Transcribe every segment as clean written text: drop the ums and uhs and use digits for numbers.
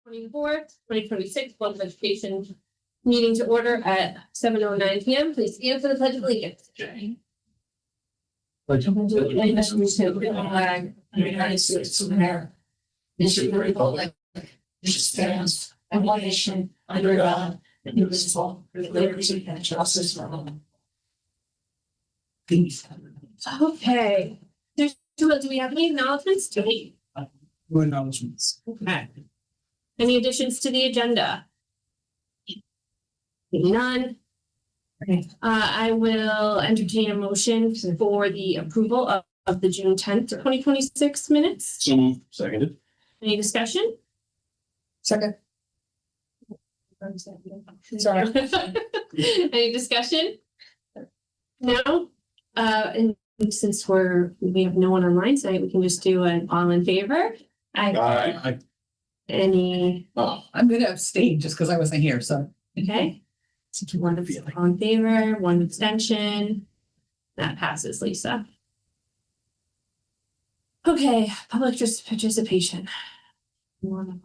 24th, 2026, Board of Education meeting to order at 7:09 p.m. Please stand for the Pledge of Allegiance. Pledge allegiance to the flag of the United States of America, and to the republic which stands one nation under God, indivisible, with liberty and justice for all. Okay. Do we have any acknowledgements? No announcements. Okay. Any additions to the agenda? None. Okay. I will entertain a motion for the approval of the June 10th, 2026 minutes. So moved. Seconded. Any discussion? Second. Sorry. Any discussion? No? And since we have no one online tonight, we can just do an all in favor. Aye. Any, I'm gonna abstain just because I wasn't here, so. okay? One all in favor, one abstention. That passes, Lisa. Okay, public participation. One,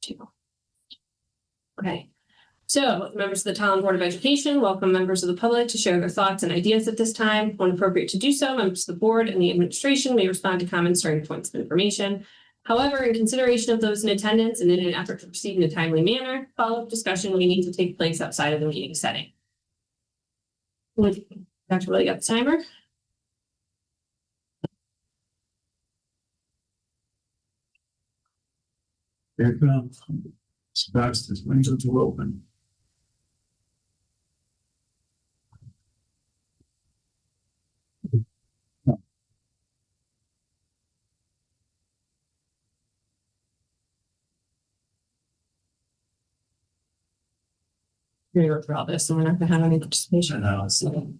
two. Okay. So, members of the Tolland Board of Education, welcome members of the public to share their thoughts and ideas at this time. When appropriate to do so, members of the board and the administration may respond to comments during points of information. However, in consideration of those in attendance and in an effort to proceed in a timely manner, follow-up discussion may need to take place outside of the meeting setting. Dr. Willie got the timer? Here it comes. It's fast as windows are open. We're gonna go through all this, so we're not gonna have any participation. And now it's. I'm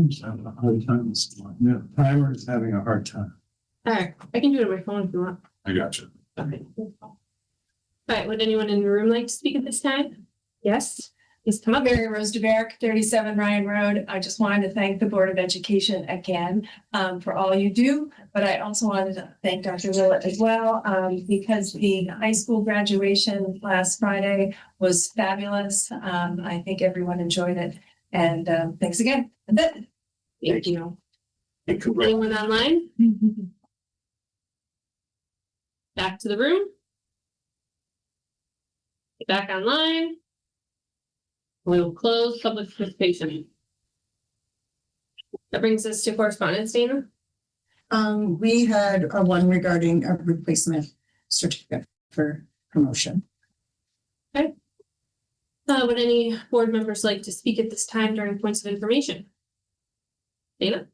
just having a hard time this morning. No, timer is having a hard time. All right, I can do it on my phone if you want. I got you. Okay. All right, would anyone in the room like to speak at this time? Yes, please come up. Mary Rose DeBerrick, 37 Ryan Road. I just wanted to thank the Board of Education again for all you do, but I also wanted to thank Dr. Willett as well because the high school graduation last Friday was fabulous. I think everyone enjoyed it, and thanks again. That's it. Thank you. Anyone online? Back to the room. Back online. We will close public participation. That brings us to correspondence, Dana. We had one regarding a replacement certificate for promotion. Would any board members like to speak at this time during points of information? Dana?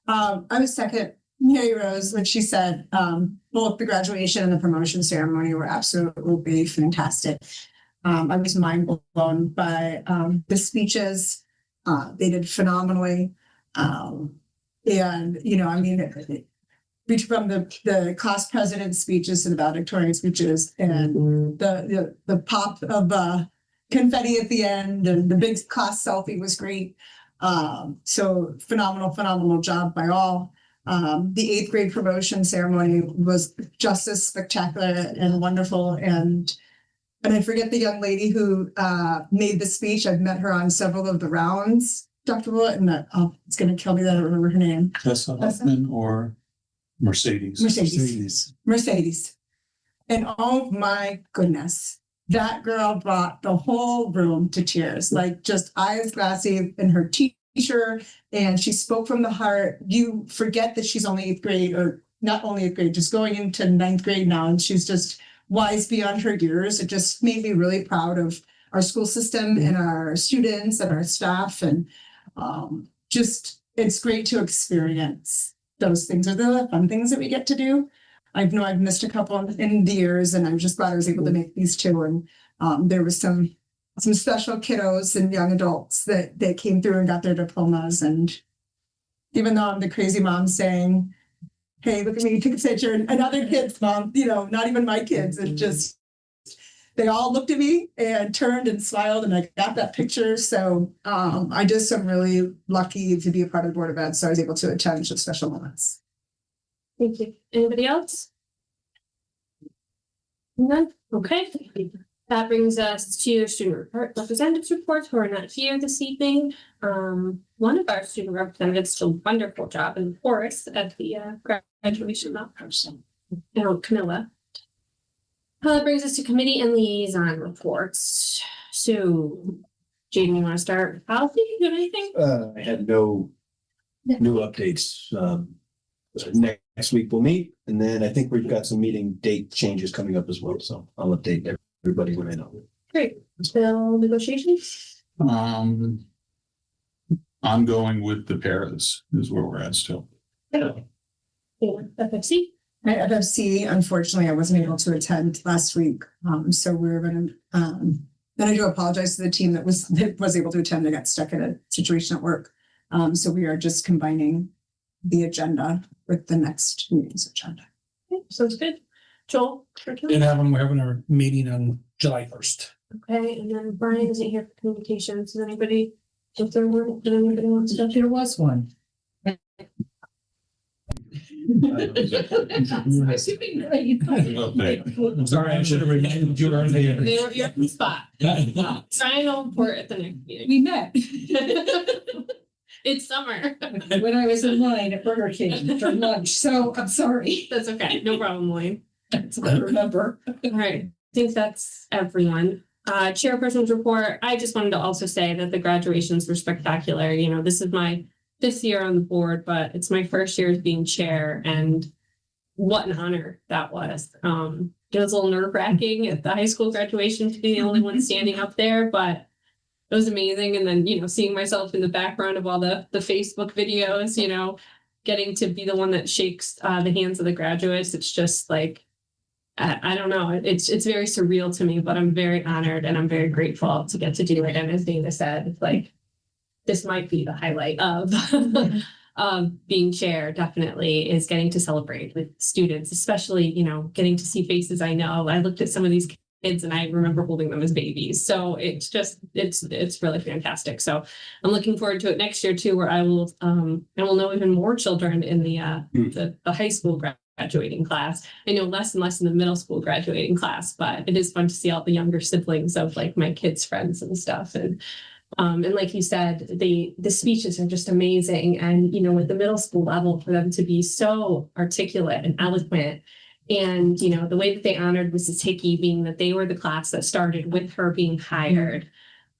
I was second Mary Rose, when she said, both the graduation and the promotion ceremony were absolutely fantastic. I was mind blown by the speeches. They did phenomenally. And, you know, I mean, from the class president speeches to the valedictorian speeches and the pop of confetti at the end and the big class selfie was great. So phenomenal job by all. The 8th grade promotion ceremony was just as spectacular and wonderful. And I forget the young lady who made the speech. I've met her on several of the rounds, Dr. Willett, and it's going to kill me that I don't remember her name. Tessa Huffman or Mercedes? Mercedes. And oh my goodness, that girl brought the whole room to tears, like just eyes glassy in her teacher, and she spoke from the heart. You forget that she's only 8th grade, or not only 8th grade, just going into 9th grade now, and she's just wise beyond her years. It just made me really proud of our school system and our students and our staff, and just it's great to experience those things. Are the fun things that we get to do. I know I've missed a couple in the years, and I'm just glad I was able to make these two. And there was some special kiddos and young adults that came through and got their diplomas. And even though I'm the crazy mom saying, "Hey, look at me, take a picture," and other kids' mom, you know, not even my kids, it just they all looked at me and turned and smiled, and I got that picture. So I just am really lucky to be a part of the Board of Ed, so I was able to attend such special moments. Thank you. Anybody else? None, okay. That brings us to student representatives reports who are not here this evening. One of our student representatives did a wonderful job in the chorus at the graduation. Camilla. That brings us to committee and liaison reports. So, Jaden, you want to start with policy? You have anything? I had no new updates. Next week we'll meet, and then I think we've got some meeting date changes coming up as well. So I'll update everybody when I know. Great. Bill negotiations? I'm going with the paras is where we're at still. Yeah. FFC? At FFC, unfortunately, I wasn't able to attend last week. So we're gonna, and I do apologize to the team that was able to attend. I got stuck in a situation at work. So we are just combining the agenda with the next meeting's agenda. Okay, sounds good. Joel? We're having our meeting on July 1st. Okay, and then Brian isn't here for communications. Does anybody, if there were, did anybody want to? There was one. Okay. I'm sorry, I should have reminded you earlier. They were your spot. Brian will report at the next meeting. We met It's summer. when I was in line at Burger King for lunch, so I'm sorry. That's okay. No problem, Lloyd. That's what I remember. All right. I think that's everyone. Chairperson's report. I just wanted to also say that the graduations were spectacular. You know, this is my 5th year on the board, but it's my first year as being chair, and what an honor that was. It was a little nerve-wracking at the high school graduation to be the only one standing up there, but it was amazing. And then, you know, seeing myself in the background of all the Facebook videos, you know, getting to be the one that shakes the hands of the graduates. It's just like, I don't know. It's very surreal to me, but I'm very honored and I'm very grateful to get to do it. And as Dana said, it's like, this might be the highlight of being chair, definitely, is getting to celebrate with students, especially, you know, getting to see faces I know. I looked at some of these kids and I remember holding them as babies. So it's just, it's really fantastic. So I'm looking forward to it next year too, where I will know even more children in the high school graduating class. I know less and less in the middle school graduating class, but it is fun to see all the younger siblings of like my kids' friends and stuff. And like you said, the speeches are just amazing. And, you know, at the middle school level, for them to be so articulate and eloquent. And, you know, the way that they honored Mrs. Hickey, being that they were the class that started with her being hired.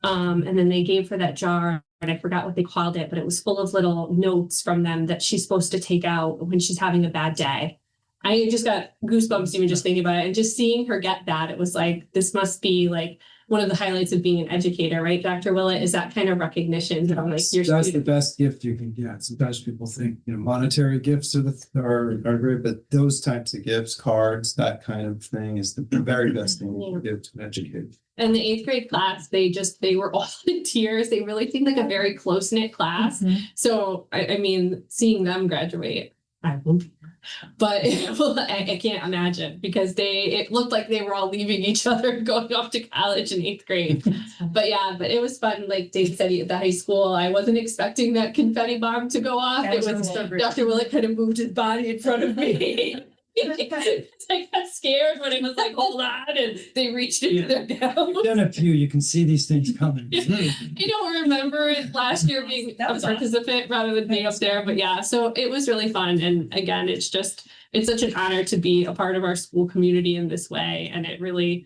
And then they gave her that jar, and I forgot what they called it, but it was full of little notes from them that she's supposed to take out when she's having a bad day. I just got goosebumps even just thinking about it. And just seeing her get that, it was like, this must be like one of the highlights of being an educator, right, Dr. Willett, is that kind of recognition from like your That's the students. best gift you can get. Sometimes people think, you know, monetary gifts are great, but those types of gifts, cards, that kind of thing is the very best thing you can give to an educator. And the 8th grade class, they were all in tears. They really seemed like a very close-knit class. So, I mean, seeing them graduate, I won't be there. But I can't imagine, because it looked like they were all leaving each other and going off to college in 8th grade. But it was fun. Like Dave said, at the high school, I wasn't expecting that confetti bomb to go off. It was Dr. Willett kind of moved his body in front of me. I got scared when it was like, hold on, and they reached into their gown. Then a few, you can see these things coming. I don't remember it last year being a participant rather than being up there, but yeah, so it was really fun. And again, it's such an honor to be a part of our school community in this way. And it really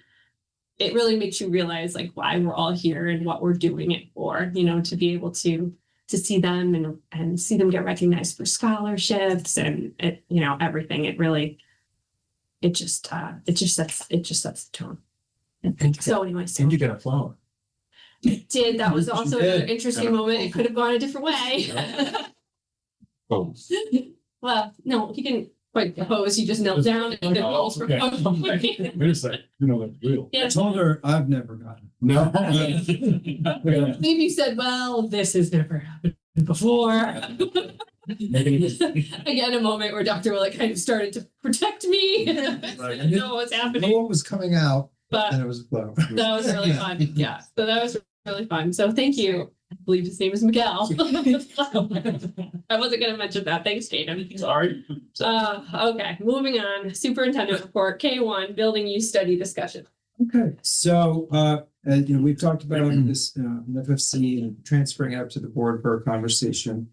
makes you realize like why we're all here and what we're doing it for, you know, to be able to see them and see them get recognized for scholarships and you know, everything. It just sets the tone. So anyway, And you got a flower. that was also an interesting moment. It could have gone a different way. Oh, Well, no, he didn't quite propose. He just knelt down and did rolls for okay. Wait a second, you know, that's real. Yeah. I told her I've never gotten. No. Maybe you said, well, this has never happened before. Again, a moment where Dr. Willett kind of started to protect me. I didn't know what was No happening, one was coming out but and it was a flow. that was really fun. Yeah, so that was really fun. So thank you I believe his name is Miguel. I wasn't gonna mention that. Thanks, Tatum. Sorry. Okay, moving on. Superintendent report, K1, building use study discussion. Okay, so, we've talked about this, in FFC and transferring it up to the board for a conversation.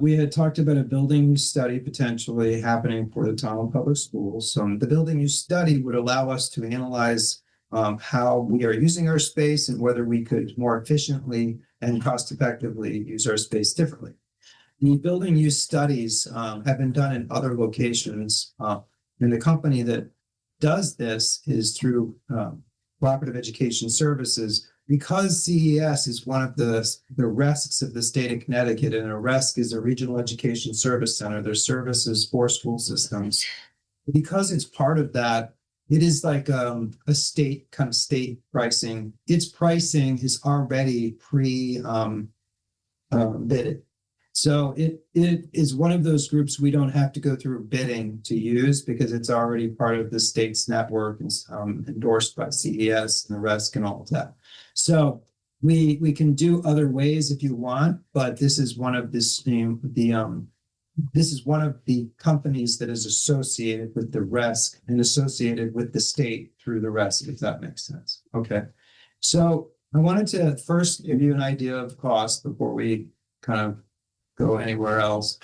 We had talked about a building use study potentially happening for the Tolland Public Schools. So the building use study would allow us to analyze how we are using our space and whether we could more efficiently and cost effectively use our space differently. The building use studies have been done in other locations. And the company that does this is through Cooperative Education Services. Because CES is one of the RESCs of the state of Connecticut, and a RESC is a Regional Education Service Center. Their services for school systems. Because it's part of that, it is like a state pricing. Its pricing is already bidded. So it is one of those groups we don't have to go through bidding to use because it's already part of the state's network and endorsed by CES and the RESC and all of that. So we can do other ways if you want, but this is one of this this is one of the companies that is associated with the RESC and associated with the state through the RESC, if that makes sense. Okay. So I wanted to first give you an idea of cost before we kind of go anywhere else.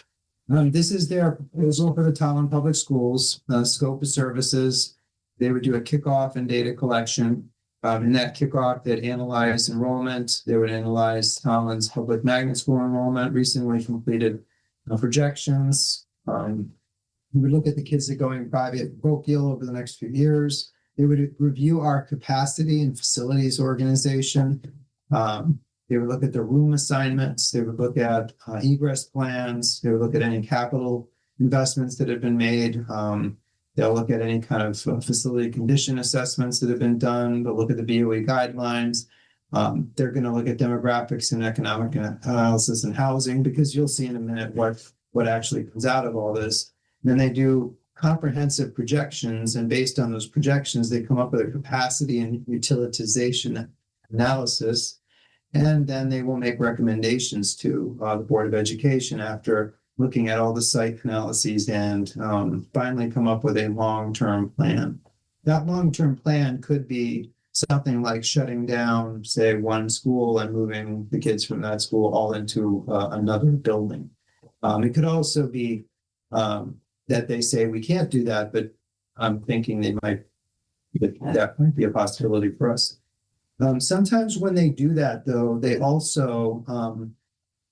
This is their proposal for the Tolland Public Schools, scope of services. They would do a kickoff and data collection. In that kickoff, they'd analyze enrollment. They would analyze Tolland's public magnet school enrollment, recently completed projections. We would look at the kids that go in private parochial over the next few years. They would review our capacity and facilities organization. They would look at the room assignments. They would look at egress plans. They would look at any capital investments that have been made. They'll look at any kind of facility condition assessments that have been done. They'll look at the BOE guidelines. They're going to look at demographics and economic analysis and housing, because you'll see in a minute what actually comes out of all this. And then they do comprehensive projections, and based on those projections, they come up with a capacity and utilization analysis. And then they will make recommendations to the Board of Education after looking at all the site analyses and finally come up with a long-term plan. That long-term plan could be something like shutting down, say, one school and moving the kids from that school all into another building. It could also be that they say we can't do that, but I'm thinking that might be a possibility for us. Sometimes when they do that, though, they also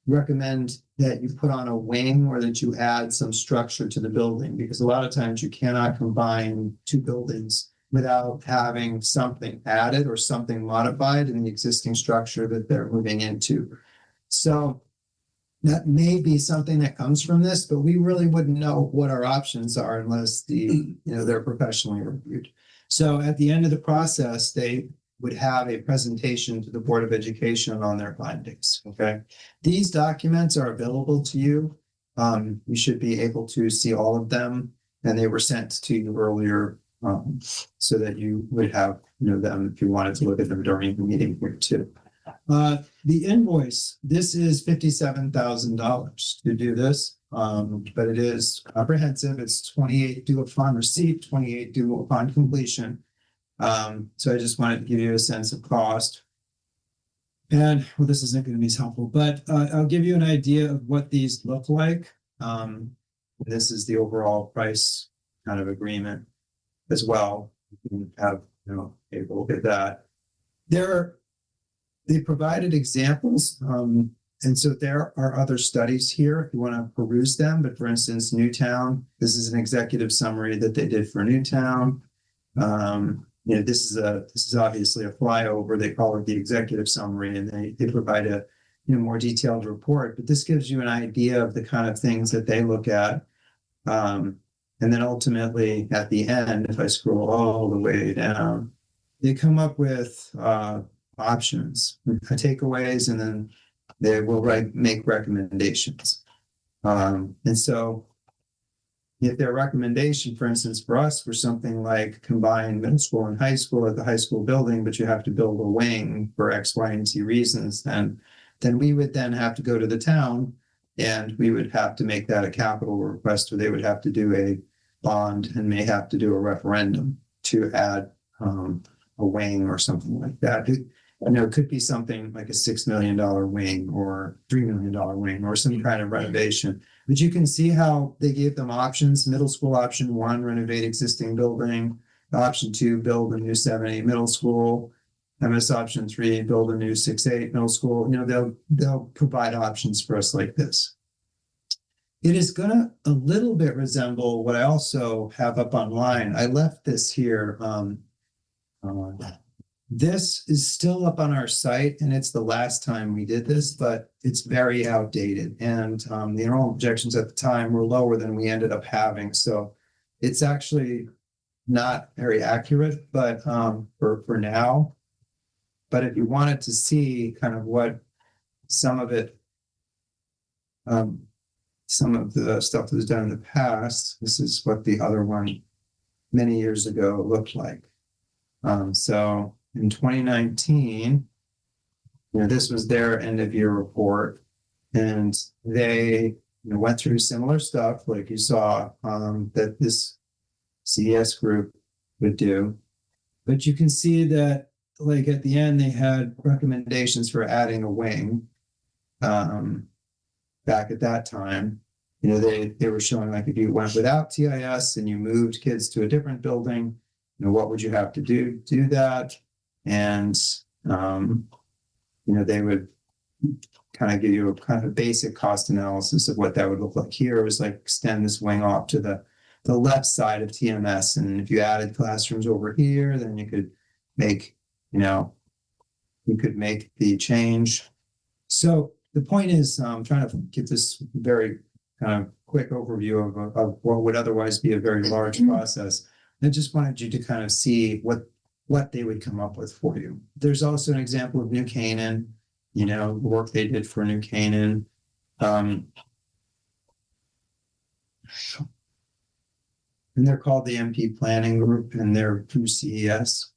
recommend that you put on a wing or that you add some structure to the building, because a lot of times you cannot combine two buildings without having something added or something modified in the existing structure that they're moving into. So that may be something that comes from this, but we really wouldn't know what our options are unless they're professionally reviewed. So at the end of the process, they would have a presentation to the Board of Education on their findings. Okay. These documents are available to you. You should be able to see all of them, and they were sent to you earlier so that you would have them if you wanted to look at them during the meeting here too. The invoice, this is $57,000 to do this, but it is comprehensive. It's 28 due upon receipt, 28 due upon completion. So I just wanted to give you a sense of cost. And well, this isn't going to be as helpful, but I'll give you an idea of what these look like. This is the overall price kind of agreement as well. You can have, a look at that. They provided examples. And so there are other studies here if you want to peruse them. But for instance, Newtown, this is an executive summary that they did for Newtown. This is obviously a flyover. They call it the executive summary, and they provide a more detailed report. But this gives you an idea of the kind of things that they look at. And then ultimately at the end, if I scroll all the way down, they come up with options, takeaways, and then they will make recommendations. And so if their recommendation, for instance, for us, for something like combine middle school and high school at the high school building, but you have to build a wing for X, Y, and Z reasons, then then we would then have to go to the town and we would have to make that a capital request, or they would have to do a bond and may have to do a referendum to add a wing or something like that. It could be something like a $6 million wing or $3 million wing or some kind of renovation. But you can see how they gave them options. Middle school option 1, renovate existing building. Option 2, build a new 7-8 middle school. MS option 3, build a new 6-8 middle school. They'll provide options for us like this. It is gonna a little bit resemble what I also have up online. I left this here. This is still up on our site, and it's the last time we did this, but it's very outdated. And the enrollment projections at the time were lower than we ended up having. So it's actually not very accurate, but for now. But if you wanted to see kind of what some of it, some of the stuff that was done in the past, this is what the other one many years ago looked like. So in 2019, this was their end of year report, and they went through similar stuff like you saw that this CES group would do. But you can see that like at the end, they had recommendations for adding a wing. Back at that time, they were showing like if you went without TIS and you moved kids to a different building, what would you have to do that? And they would kind of give you a kind of basic cost analysis of what that would look like. Here it was like extend this wing off to the left side of TMS, and if you added classrooms over here, then you could make the change. So the point is, I'm trying to give this very kind of quick overview of what would otherwise be a very large process. I just wanted you to kind of see what they would come up with for you. There's also an example of New Canaan, the work they did for New Canaan. And they're called the MP Planning Group, and they're through CES.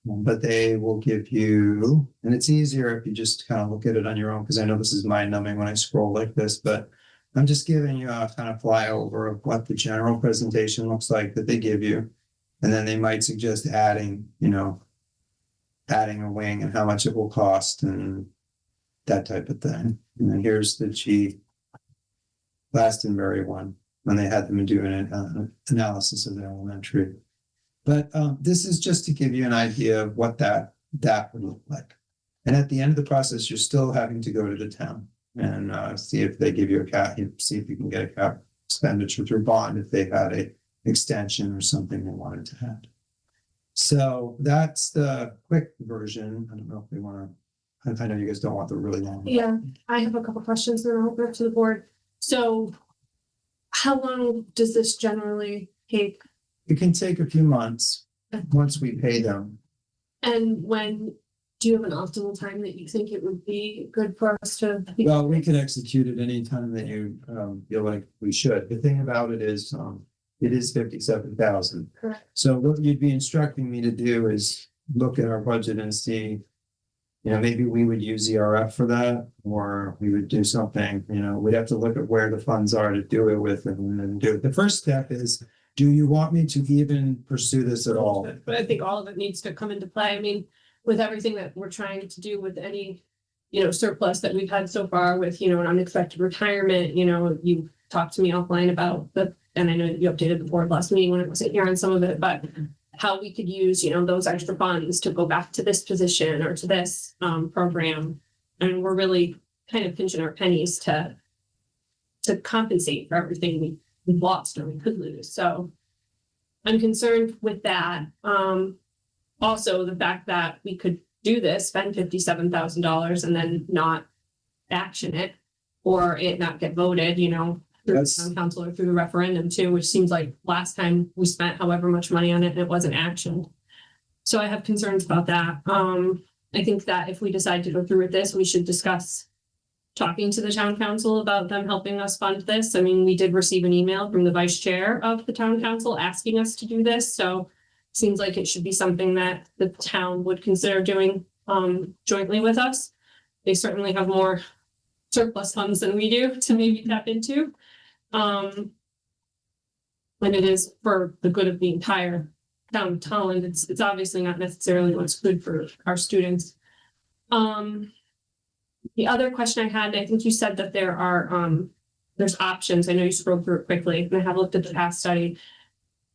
But they will give you, and it's easier if you just kind of look at it on your own, because I know this is mind numbing when I scroll like this, but I'm just giving you a kind of flyover of what the general presentation looks like that they give you. And then they might suggest adding a wing and how much it will cost and that type of thing. And then here's the Glastonbury one, when they had them do an analysis of the elementary. But this is just to give you an idea of what that would look like. And at the end of the process, you're still having to go to the town and see if they give you a cap, see if you can get a cap expenditure through bond if they had a extension or something they wanted to add. So that's the quick version. I don't know if they want to, I know you guys don't want the really long. Yeah, I have a couple questions that I'll go to the board. So how long does this generally take? It can take a few months once we pay them. And when do you have an optimal time that you think it would be good for us to? Well, we can execute it anytime that you feel like we should. The thing about it is 57,000. Correct. So what you'd be instructing me to do is look at our budget and see, maybe we would use ERF for that, or we would do something, we'd have to look at where the funds are to do it with and then do it. The first step is, do you want me to even pursue this at all? But I think all of it needs to come into play. I mean, with everything that we're trying to do with any, surplus that we've had so far with, an unexpected retirement, you talked to me offline about and I know you updated the board last meeting when I wasn't here on some of it, but how we could use, those extra funds to go back to this position or to this program. And we're really kind of pinching our pennies to compensate for everything we've lost or we could lose. So I'm concerned with that. Also, the fact that we could do this, spend $57,000 and then not action it, or it not get voted, through the town council or through the referendum too, which seems like last time we spent however much money on it and it wasn't actioned. So I have concerns about that. I think that if we decide to go through with this, we should discuss talking to the town council about them helping us fund this. I mean, we did receive an email from the vice chair of the town council asking us to do this. So it seems like it should be something that the town would consider doing jointly with us. they certainly have more surplus funds than we do to maybe tap into. And it is for the good of the entire town of Tolland. It's obviously not necessarily what's good for our students. The other question I had, I think you said that there are, there's options. I know you scrolled through it quickly, and I have looked at the past study.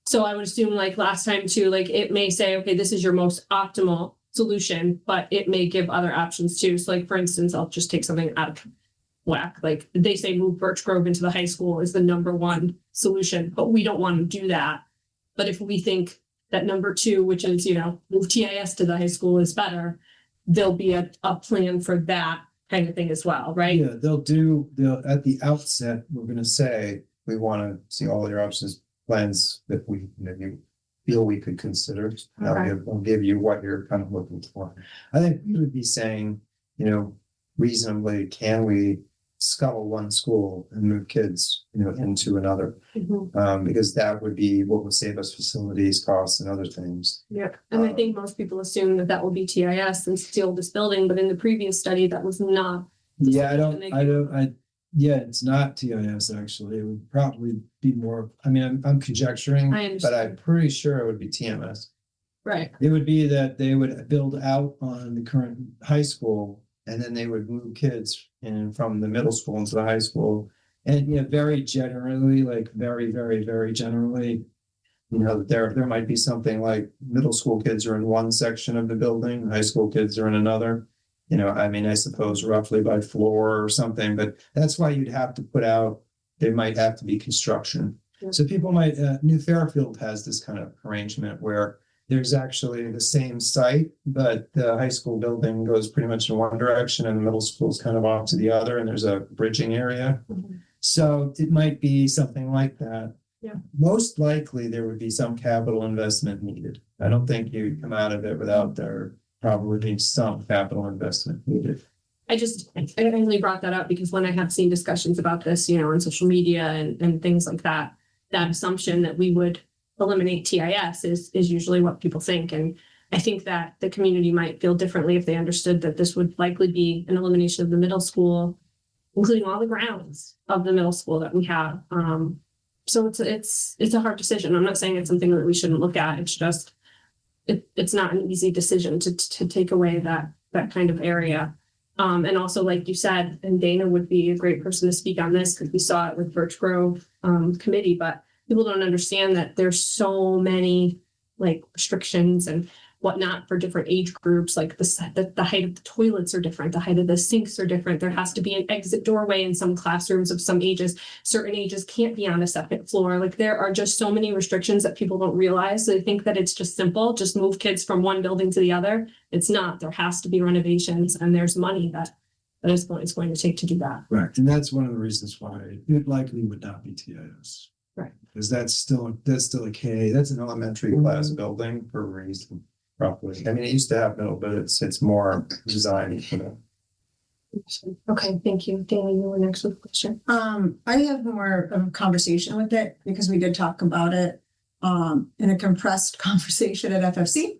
So I would assume like last time too, like it may say, okay, this is your most optimal solution, but it may give other options too. So like, for instance, I'll just take something out of whack. Like they say move Birch Grove into the high school is the number one solution, but we don't want to do that. But if we think that number two, which is, move TIS to the high school is better, there'll be a plan for that kind of thing as well, right? Yeah, they'll at the outset, we're gonna say, we wanna see all your options, plans that we, you feel we could consider. I'll give you what you're kind of looking for. I think we would be saying, reasonably, can we scuttle one school and move kids, into another? Because that would be what would save us facilities, costs, and other things. Yeah, and I think most people assume that will be TIS and steal this building, but in the previous study, that was not. Yeah, it's not TIS actually. It would probably be more, I'm conjecturing, I but understand. I'm pretty sure it would be TMS. Right, It would be that they would build out on the current high school and then they would move kids in from the middle school into the high school. And very generally, like very, very, very generally, there might be something like middle school kids are in one section of the building, high school kids are in another. I suppose roughly by floor or something, but that's why you'd have to put out, there might have to be construction. Yeah. So people might, New Fairfield has this kind of arrangement where there's actually the same site, but the high school building goes pretty much in one direction and the middle school is kind of off to the other, and there's a bridging area. Mhm. So it might be something like that. Yeah. Most likely there would be some capital investment needed. I don't think you'd come out of it without there probably being some capital investment needed. I only brought that up because when I have seen discussions about this, on social media and things like that, that assumption that we would eliminate TIS is usually what people think. And I think that the community might feel differently if they understood that this would likely be an elimination of the middle school, including all the grounds of the middle school that we have. So it's a hard decision. I'm not saying it's something that we shouldn't look at. It's just, it's not an easy decision to take away that kind of area. And also, like you said, and Dana would be a great person to speak on this because we saw it with Birch Grove committee, but people don't understand that there's so many restrictions and whatnot for different age groups. Like the height of the toilets are different. The height of the sinks are different. There has to be an exit doorway in some classrooms of some ages. Certain ages can't be on a second floor. Like there are just so many restrictions that people don't realize. They think that it's just simple, just move kids from one building to the other. It's not. There has to be renovations and there's money that is going to take to do that. Right, and that's one of the reasons why it likely would not be TIS. Right. Because that's still a K, that's an elementary class building for a reason, probably. It used to have middle, but it's more designed for that. Okay, thank you. Dana, you were next with a question. I have more of a conversation with it because we did talk about it in a compressed conversation at FFC.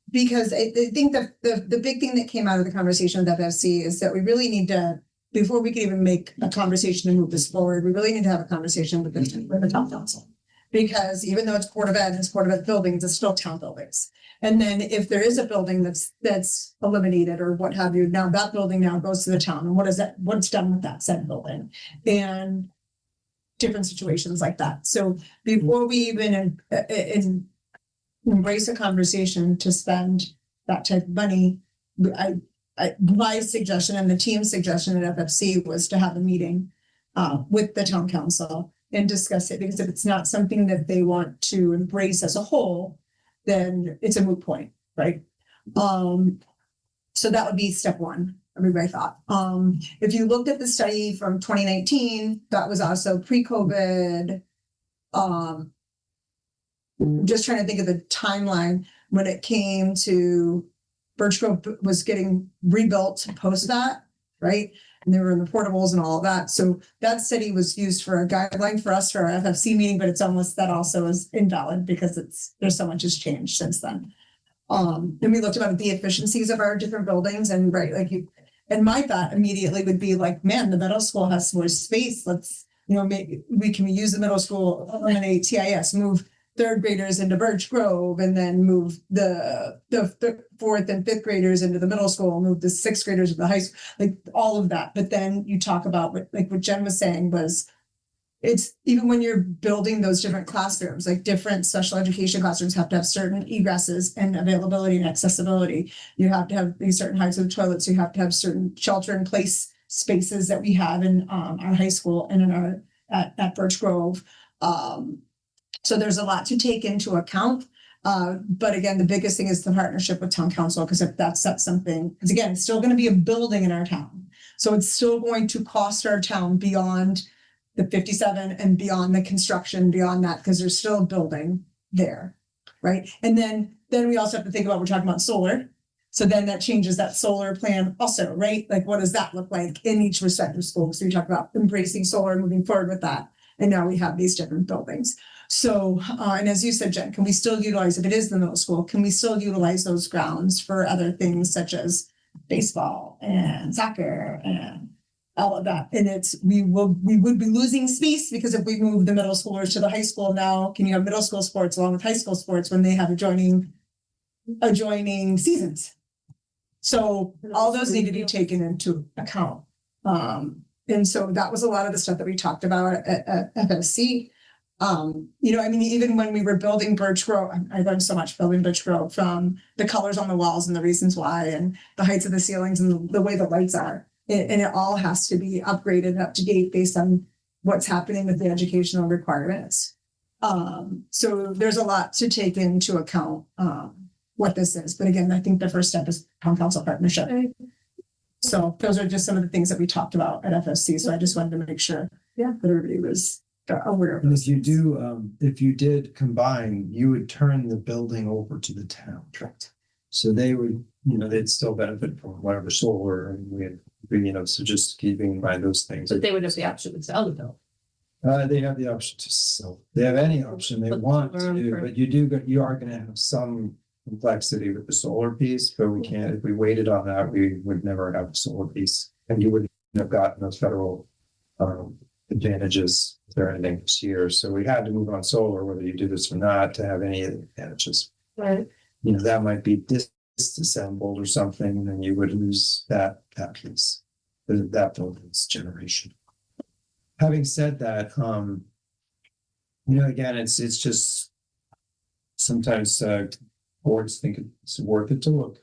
Because I think the big thing that came out of the conversation with FFC is that we really need to, before we can even make a conversation and move this forward, we really need to have a conversation with the town council. Because even though it's Board of Ed and it's Board of Ed buildings, it's still town buildings. And then if there is a building that's eliminated or what have you, now that building now goes to the town. And what's done with that said building? And different situations like that. So before we even embrace a conversation to spend that type of money, my suggestion and the team's suggestion at FFC was to have a meeting with the town council and discuss it, because if it's not something that they want to embrace as a whole, then it's a moot point, right? So that would be step one, everybody thought. If you looked at the study from 2019, that was also pre-COVID. Just trying to think of the timeline when it came to Birch Grove was getting rebuilt post that, right? And they were in the portables and all of that. So that study was used for a guideline for us for our FFC meeting, but it's almost, that also is invalid because there's so much has changed since then. And we looked about the efficiencies of our different buildings and right, like you, and my thought immediately would be like, man, the middle school has more space. Let's, maybe we can use the middle school, eliminate TIS, move third graders into Birch Grove, and then move the fourth and fifth graders into the middle school, move the sixth graders to the high school, like all of that. But then you talk about what Jen was saying was, it's even when you're building those different classrooms, like different special education classrooms have to have certain egresses and availability and accessibility. You have to have these certain heights of toilets. You have to have certain shelter in place spaces that we have in our high school and in our at Birch Grove. So there's a lot to take into account. But again, the biggest thing is the partnership with town council, because if that's something, because again, it's still going to be a building in our town. So it's still going to cost our town beyond the 57 and beyond the construction, beyond that, because there's still a building there, right? And then we also have to think about, we're talking about solar. So then that changes that solar plan also, right? Like, what does that look like in each respective school? So we talk about embracing solar, moving forward with that. And now we have these different buildings. So, and as you said, Jen, can we still utilize, if it is the middle school, can we still utilize those grounds for other things such as baseball and soccer and all of that? And we would be losing space, because if we move the middle schoolers to the high school now, can you have middle school sports along with high school sports when they have adjoining seasons? So all those need to be taken into account. And so that was a lot of the stuff that we talked about at FSC. Even when we were building Birch Grove, I learned so much building Birch Grove, from the colors on the walls and the reasons why, and the heights of the ceilings and the way the lights are. And it all has to be upgraded and up to date based on what's happening with the educational requirements. So there's a lot to take into account, what this is. But again, I think the first step is town council partnership. So those are just some of the things that we talked about at FSC. So I just wanted to make sure that everybody was aware of And this. if you did combine, you would turn the building over to the town. Correct. So they would, they'd still benefit from whatever solar and so just keeping in mind those things. But they would have the option to sell the bill. They have the option to sell. They have any option they But want the room to, for- but you are gonna have some complexity with the solar piece, but we can't, if we waited on that, we would never have a solar piece. And you wouldn't have gotten those federal advantages or anything this year. So we had to move on solar, whether you do this or not, to have any of the advantages. Right. That might be disassembled or something, and then you would lose that piece, that building's generation. Having said that, again, it's just sometimes boards think it's worth it to look,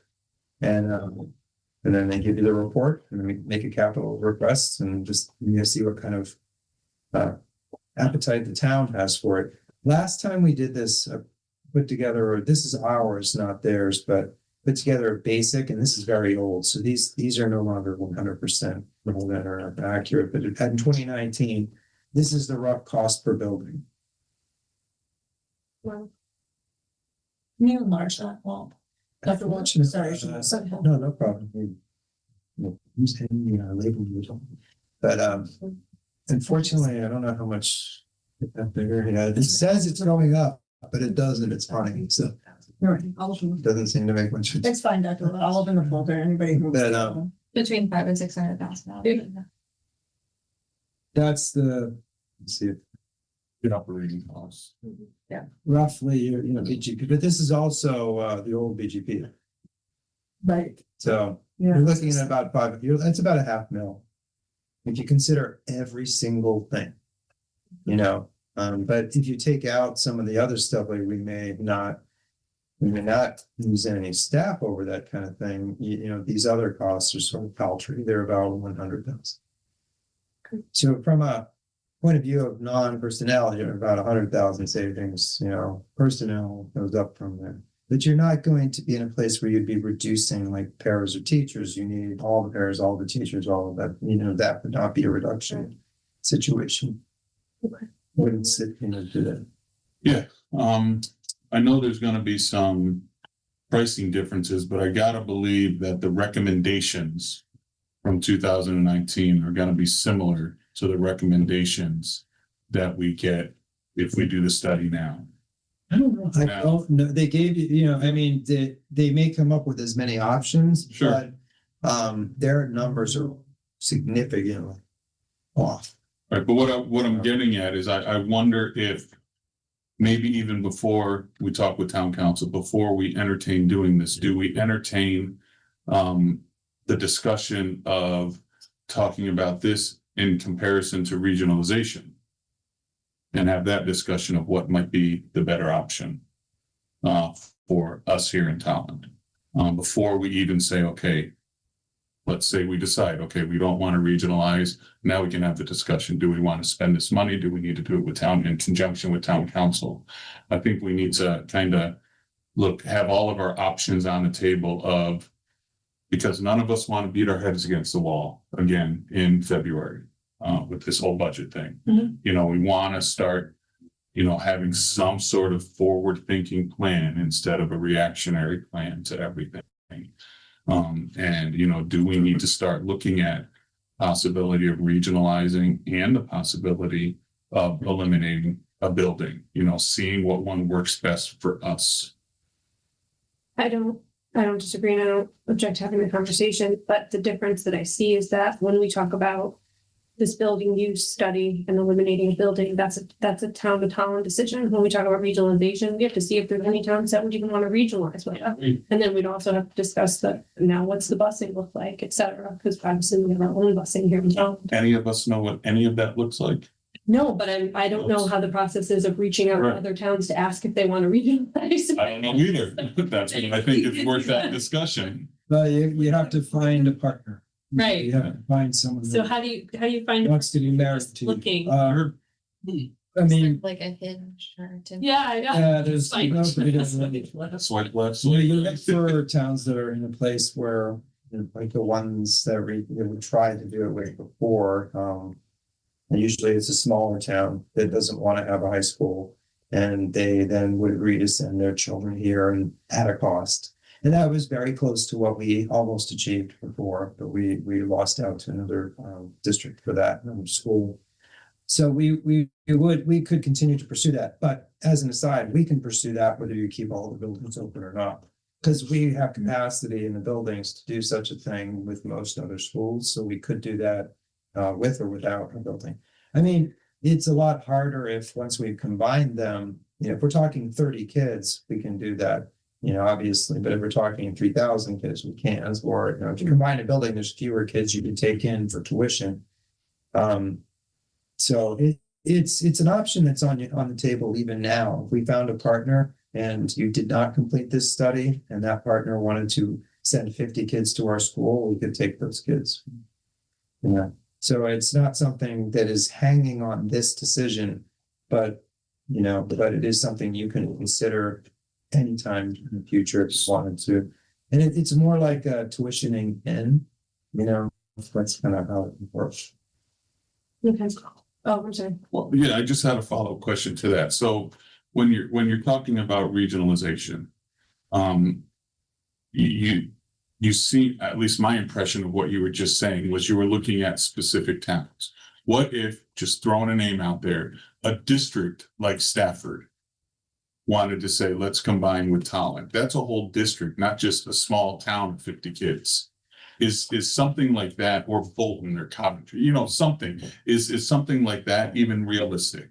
and then they give you the report and then make a capital request and just see what kind of appetite the town has for it. Last time we did this, put together, this is ours, not theirs, but put together a basic, and this is very old. So these are no longer 100% relevant or accurate, but it had in 2019, this is the rough cost per building. Can you enlarge that wall? Dr. Walsh, sorry. No problem. Who's handing me our label? But unfortunately, I don't know how much that bigger. Yeah, it says it's going up, but it doesn't. It's funny. So Right, all of them. it doesn't seem to make much sense. It's fine, Dr. Lynn, all of them in the folder, anybody who. But, Between $500,000 and $600,000. That's the, let's see, Good operating costs. roughly, BGP, but this is also the old BGP. Right, So yeah. you're looking at about that's about $500,000. If you consider every single thing, but if you take out some of the other stuff, like we may not lose any staff over that kind of thing. These other costs are sort of paltry. They're about 100,000. So from a point of view of non-personnel, you're about 100,000 savings, personnel goes up from there. But you're not going to be in a place where you'd be reducing like pairs or teachers. You need all the pairs, all the teachers, all of that. That would not be a reduction situation. Okay. Wouldn't sit do that. Yeah, I know there's gonna be some pricing differences, but I gotta believe that the recommendations from 2019 are gonna be similar to the recommendations that we get if we do the study now. I don't know. I don't know, they gave you, I mean, they may come up with as many options. Sure. But their numbers are significantly off. Right, but what I'm getting at is I wonder if maybe even before we talk with town council, before we entertain doing this, do we entertain the discussion of talking about this in comparison to regionalization? And have that discussion of what might be the better option for us here in Tolland. Before we even say, okay, let's say we decide, okay, we don't want to regionalize. Now we can have the discussion. Do we want to spend this money? Do we need to do it with town in conjunction with town council? I think we need to kind of have all of our options on the table of, because none of us want to beat our heads against the wall again in February with this whole budget thing. Mhm. You know, we want to start, having some sort of forward thinking plan instead of a reactionary plan to everything. And do we need to start looking at possibility of regionalizing and the possibility of eliminating a building, seeing what one works best for us. I don't disagree and I don't object to having the conversation, but the difference that I see is that when we talk about this building use study and eliminating a building, that's a town to town decision. When we talk about regionalization, we have to see if there's any towns that would even want to regionalize with that. And then we'd also have to discuss what's the busing look like, et cetera, because obviously we have our own busing here in town. Any of us know what any of that looks like? No, but I don't know how the process is of reaching out to Right. other towns to ask if they want to regionalize. I don't know either. That's what I think it's worth that discussion. But you have to find a partner. Right. You have to find someone So that how do you find? wants to be married to you. Looking. I mean, Like a hinge or to. Yeah, I know. there's Like- nobody doesn't really. Swipe left, So you swipe look right. for towns that are in a place where, like the ones that we tried to do it with before, and usually it's a smaller town that doesn't want to have a high school. And they then would agree to send their children here and at a cost. And that was very close to what we almost achieved before, but we lost out to another district for that, another school. So we could continue to pursue that, but as an aside, we can pursue that whether you keep all the buildings open or not. Because we have capacity in the buildings to do such a thing with most other schools, so we could do that with or without a building. I mean, it's a lot harder if once we've combined them, if we're talking 30 kids, we can do that. Obviously, but if we're talking 3,000 kids, we can't, or, if you combine a building, there's fewer kids you can take in for tuition. So it's an option that's on the table even now. If we found a partner and you did not complete this study and that partner wanted to send 50 kids to our school, we could take those kids. Yeah, so it's not something that is hanging on this decision, but it is something you can consider anytime in the future if you wanted to. And it's more like a tuitioning in, that's kind of how it works. Okay. Oh, I'm sorry. Well, yeah, I just had a follow-up question to that. So when you're talking about regionalization, you see, at least my impression of what you were just saying was you were looking at specific towns. What if, just throwing a name out there, a district like Stafford wanted to say, let's combine with Tolland? That's a whole district, not just a small town of 50 kids. Is something like that, or Bolton or Coventry, something, is something like that even realistic?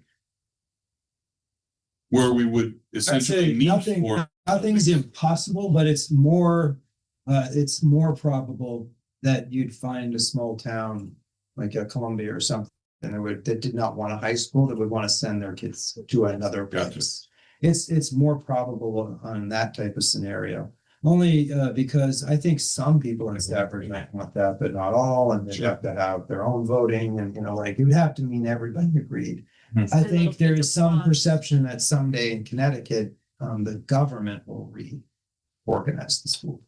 Where we would essentially need for. Nothing's impossible, but it's more probable that you'd find a small town like a Columbia or something that did not want a high school, that would want to send their kids to another place. It's more probable on that type of scenario. Only because I think some people in Stafford might want that, but not all, and they have to have their own voting, and it would have to mean everybody agreed. Mhm. I think there is some perception that someday in Connecticut, the government will reorganize the school.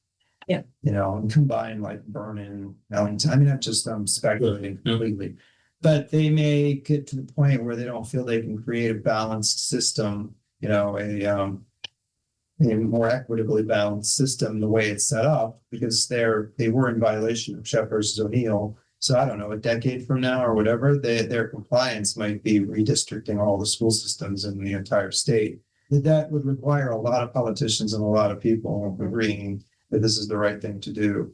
Yeah. And combine like Vernon, Ellington. I mean, I'm just speculating Yeah. completely. But they may get to the point where they don't feel they can create a balanced system, a more equitably balanced system the way it's set up, because they were in violation of Shep versus O'Neill. So I don't know, a decade from now or whatever, their compliance might be redistricting all the school systems in the entire state. that would require a lot of politicians and a lot of people agreeing that this is the right thing to do.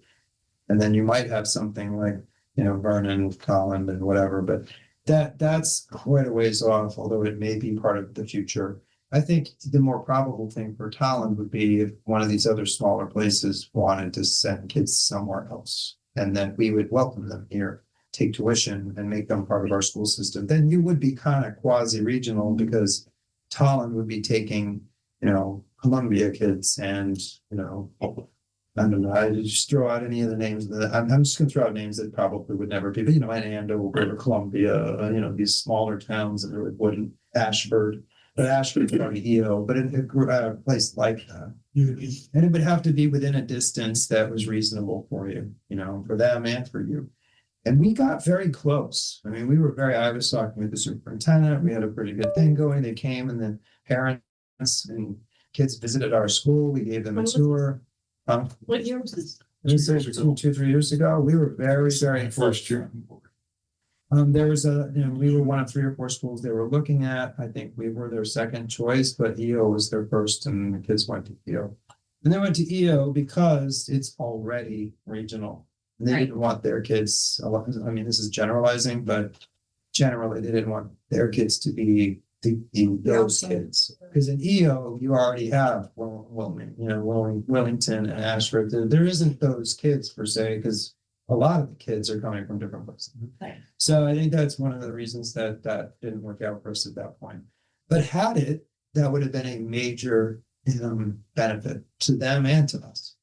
And then you might have something like, Vernon, Tolland and whatever, but that's quite a ways off, although it may be part of the future. I think the more probable thing for Tolland would be if one of these other smaller places wanted to send kids somewhere else. And then we would welcome them here, take tuition and make them part of our school system. Then you would be kind of quasi-regional because Tolland would be taking, Columbia kids and, I don't know, I just throw out any of the names that I'm just gonna throw out names that probably would never be, but Andover or Columbia, these smaller towns that really wouldn't, Ashford. But Ashford's probably EO, but a place like that. And it would have to be within a distance that was reasonable for you, for them and for you. And we got very close. I mean, I was talking with the superintendent, we had a pretty good thing going. They came and then parents and kids visited our school. We gave them a tour. What year was this? It was 2-3 years ago. We were very, very First year. there was we were one of 3 or 4 schools they were looking at. I think we were their second choice, but EO was their first and the kids went to EO. And they went to EO because it's already regional. And they didn't want their kids, I mean, this is generalizing, but generally they didn't want their kids to be those kids. Because in EO, you already have Wellington and Ashford. There isn't those kids per se, because a lot of the kids are coming from different places. Right. So I think that's one of the reasons that didn't work out for us at that point. But had it, that would have been a major benefit to them and to us.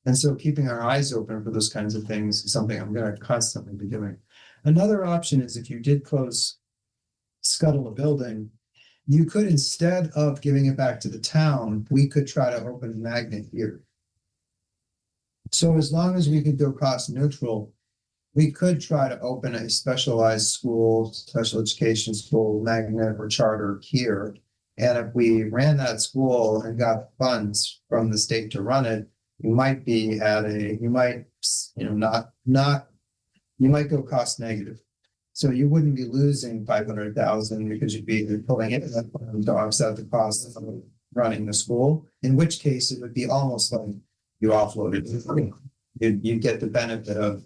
And so keeping our eyes open for those kinds of things is something I'm going to constantly be doing. Another option is if you did scuttle a building, you could, instead of giving it back to the town, we could try to open a magnet here. So as long as we could go cost neutral, we could try to open a specialized school, special education school, magnet or charter here. And if we ran that school and got funds from the state to run it, you might be at you might go cost negative. So you wouldn't be losing 500,000 because you'd be pulling it to offset the cost of running the school, in which case it would be almost like you offloaded. You get the benefit of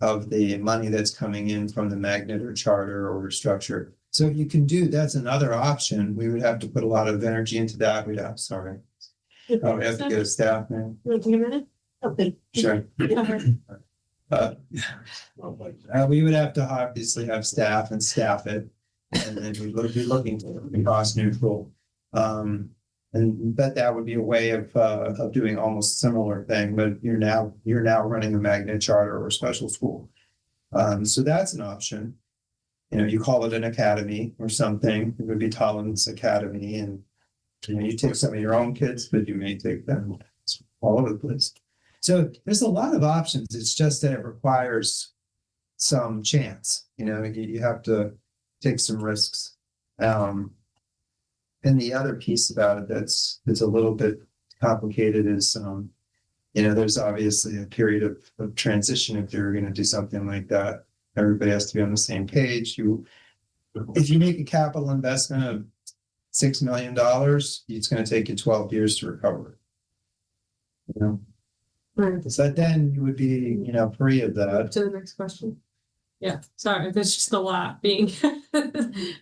of the money that's coming in from the magnet or charter or structure. So you can that's another option. We would have to put a lot of energy into that. We have to get a staff man. You want to take a minute? Okay. Sure. We would have to obviously have staff and staff it, and then we would be looking to be cost neutral. But that would be a way of doing almost similar thing, but you're now running a magnet charter or special school. So that's an option. You call it an academy or something. It would be Tolland's Academy, and you take some of your own kids, but you may take them all over the place. So there's a lot of options. It's just that it requires some chance. You have to take some risks. And the other piece about it that's a little bit complicated is, there's obviously a period of transition if you're going to do something like that. Everybody has to be on the same page. If you make a capital investment of $6 million, it's going to take you 12 years to recover it. Right. So then you would be, free of that. To the next question. Yeah, sorry, there's just a lot being.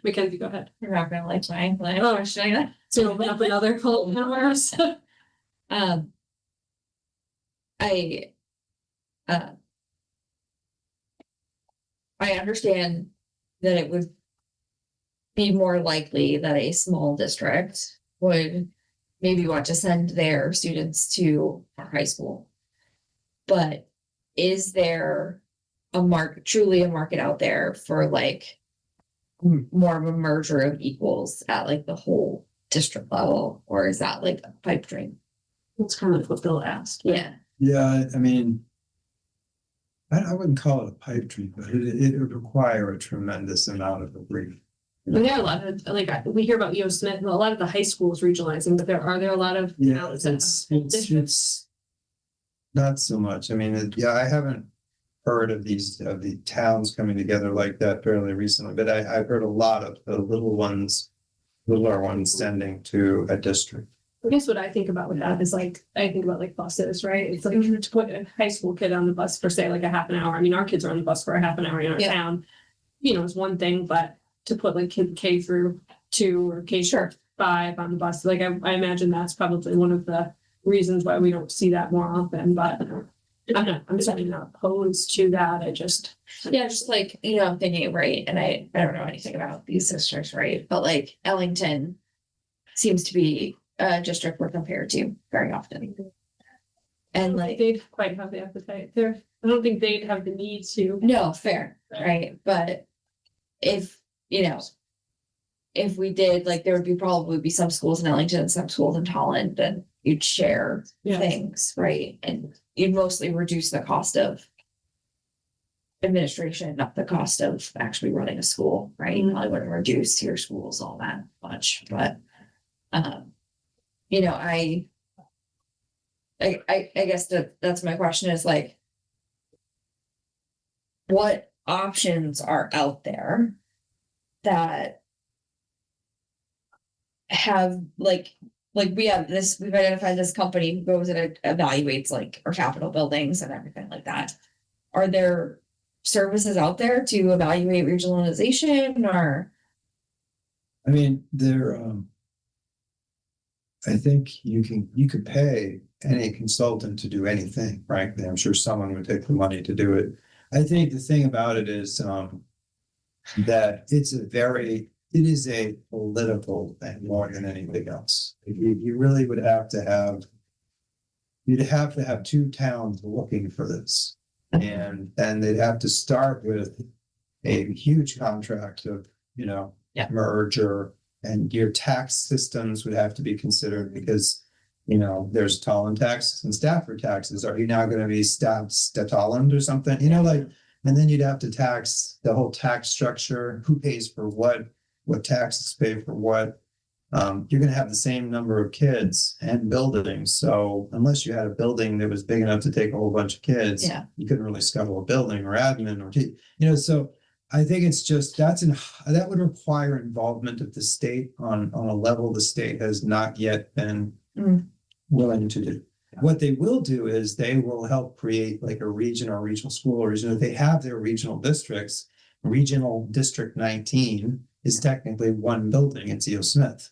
Mackenzie, go ahead. You're not gonna like mine, but Oh, should I? So open up another cult universe. I understand that it would be more likely that a small district would maybe want to send their students to our high school. But is there truly a market out there for more of a merger of equals at the whole district level, or is that a pipe dream? That's kind of what Bill asked. Yeah. Yeah, I mean, I wouldn't call it a pipe dream, but it would require a tremendous amount of brief. But there are a lot of, we hear about EO Smith, a lot of the high schools regionalizing, but are there a lot of towns that have districts? Not so much. I mean, I haven't heard of the towns coming together like that fairly recently, but I've heard a lot of the little ones Littler ones sending to a district. I guess what I think about with that is like, I think about like buses, right? It's like to put a high school kid on the bus for say like a half an hour. I mean, our kids are on the bus for a half an hour in our Yeah. town. You know, is one thing, but to put like kid K through 2 or K Sure. 5 on the bus, like I imagine that's probably one of the reasons why we don't see that more often, but I'm certainly not opposed to that. I just, Yeah, just like, I'm thinking, right, and I don't know anything about these districts, right, but like Ellington seems to be a district we're compared to very often. And like, they'd quite have the appetite there. I don't think they'd have the need to. no, fair, right, but if, if we did, like, there would be probably be some schools in Ellington and some schools in Tolland, and you'd share Yeah. things, right, and you'd mostly reduce the cost of administration, not the cost of actually running a school, right? You probably wouldn't reduce your schools all that much, but I guess that's my question is like, what options are out there that have like we've identified this company who goes and evaluates like our Capitol buildings and everything like that. Are there services out there to evaluate regionalization or? I mean, I think you could pay any consultant to do anything, frankly. I'm sure someone would take the money to do it. I think the thing about it is, that it is a political thing more than anything else. You really would have to have, you'd have to have 2 towns looking for this. And they'd have to start with a huge contract of, merger, and your tax systems would have to be considered because, there's Tolland taxes and Stafford taxes. Are you now going to be Tolland or something? And then you'd have to tax the whole tax structure, who pays for what taxes pay for what. You're going to have the same number of kids and buildings. So unless you had a building that was big enough to take a whole bunch of kids, you couldn't really scuttle a building or admin or, so I think it's just, that would require involvement of the state on a level the state has not yet been willing to do. What they will do is they will help create like a region or regional school, or they have their regional districts. Regional District 19 is technically one building. It's E.O. Smith.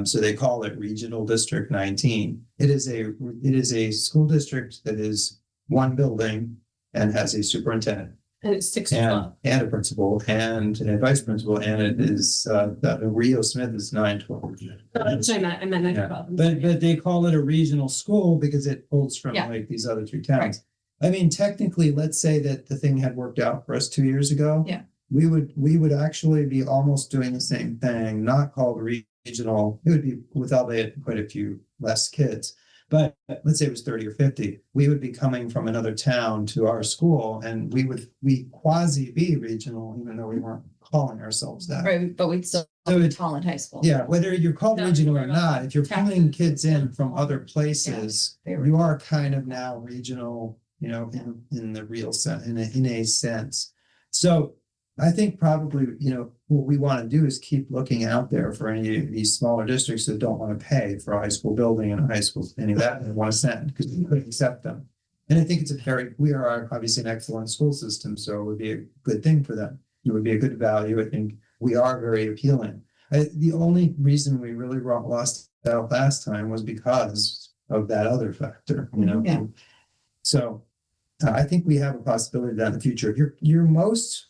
So they call it Regional District 19. It is a school district that is one building and has a superintendent. And it's 6 to 12. And a principal and a vice principal, and it is the Rio Smith is 9-12. I meant 9 to 12. But they call it a regional school because it pulls from Yeah. like these other 3 towns. I mean, technically, let's say that the thing had worked out for us 2 years ago. Yeah. We would actually be almost doing the same thing, not called regional. It would be with albeit quite a few less kids. But let's say it was 30 or 50, we would be coming from another town to our school, and we quasi be regional, even though we weren't calling ourselves that. Right, but we'd still So have it- Tolland High School. Yeah, whether you're called No, regional you're or not. not, if you're pulling kids in from other places, they were- you are kind of now regional, in the real sense, in a sense. So I think probably, what we want to do is keep looking out there for any of these smaller districts that don't want to pay for a high school building and a high school, any of that, and want to send, because we couldn't accept them. And I think we are obviously an excellent school system, so it would be a good thing for them. It would be a good value. I think we are very appealing. The only reason we really lost out last time was because of that other factor, Yeah. So I think we have a possibility of that in the future. Your most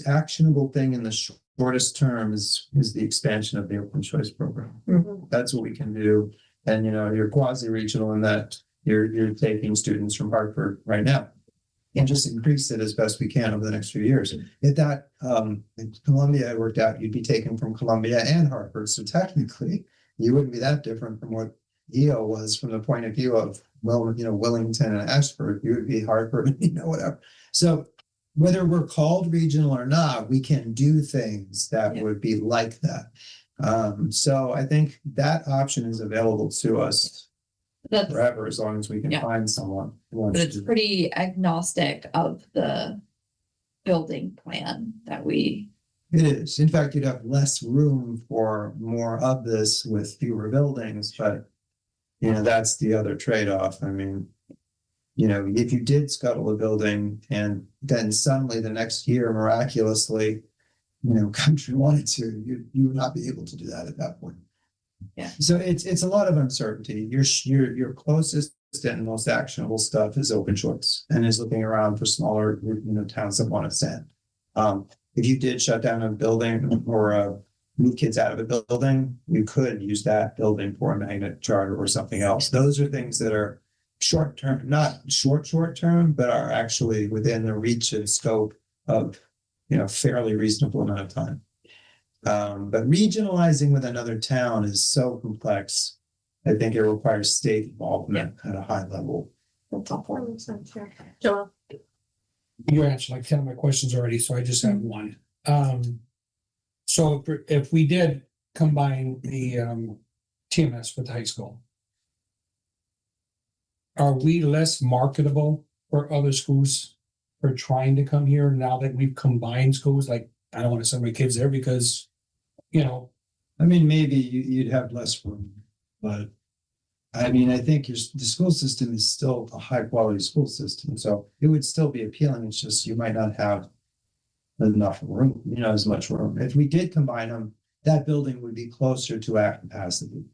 actionable thing in the shortest term is the expansion of the open choice program. That's what we can do. And you're quasi-regional in that you're taking students from Hartford right now. And just increase it as best we can over the next few years. If that if Columbia had worked out, you'd be taken from Columbia and Hartford. So technically, you wouldn't be that different from what EO was from the point of view of Wellington and Ashford. You would be Hartford, whatever. So whether we're called regional or not, we can do things that would be like that. So I think that option is available to us That's, forever, as long as we can Yeah. find someone who wants but to it's do that. pretty agnostic of the building plan that we It is. In fact, you'd have less room for more of this with fewer buildings, but you know, that's the other trade-off. I mean, you know, if you did scuttle a building and then suddenly the next year miraculously, you know, country wanted to, you would not be able to do that at that point. Yeah. So it's a lot of uncertainty. Your closest and most actionable stuff is open shorts and is looking around for smaller, you know, towns that want to send. If you did shut down a building or move kids out of a building, you could use that building for a magnet charter or something else. Those are things that are short term, not short term, but are actually within the reach and scope of, you know, fairly reasonable amount of time. But regionalizing with another town is so complex. I think it requires state involvement at a high level. That's all for me, so, yeah. Joel? You answered like 10 of my questions already, so I just have one. So if we did combine the TMS with the high school, are we less marketable for other schools for trying to come here now that we've combined schools? Like, I don't want to send my kids there because, you know. I mean, maybe you'd have less room, but I mean, I think the school system is still a high quality school system, so it would still be appealing. It's just you might not have enough room, you know, as much room. If we did combine them, that building would be closer to at capacity.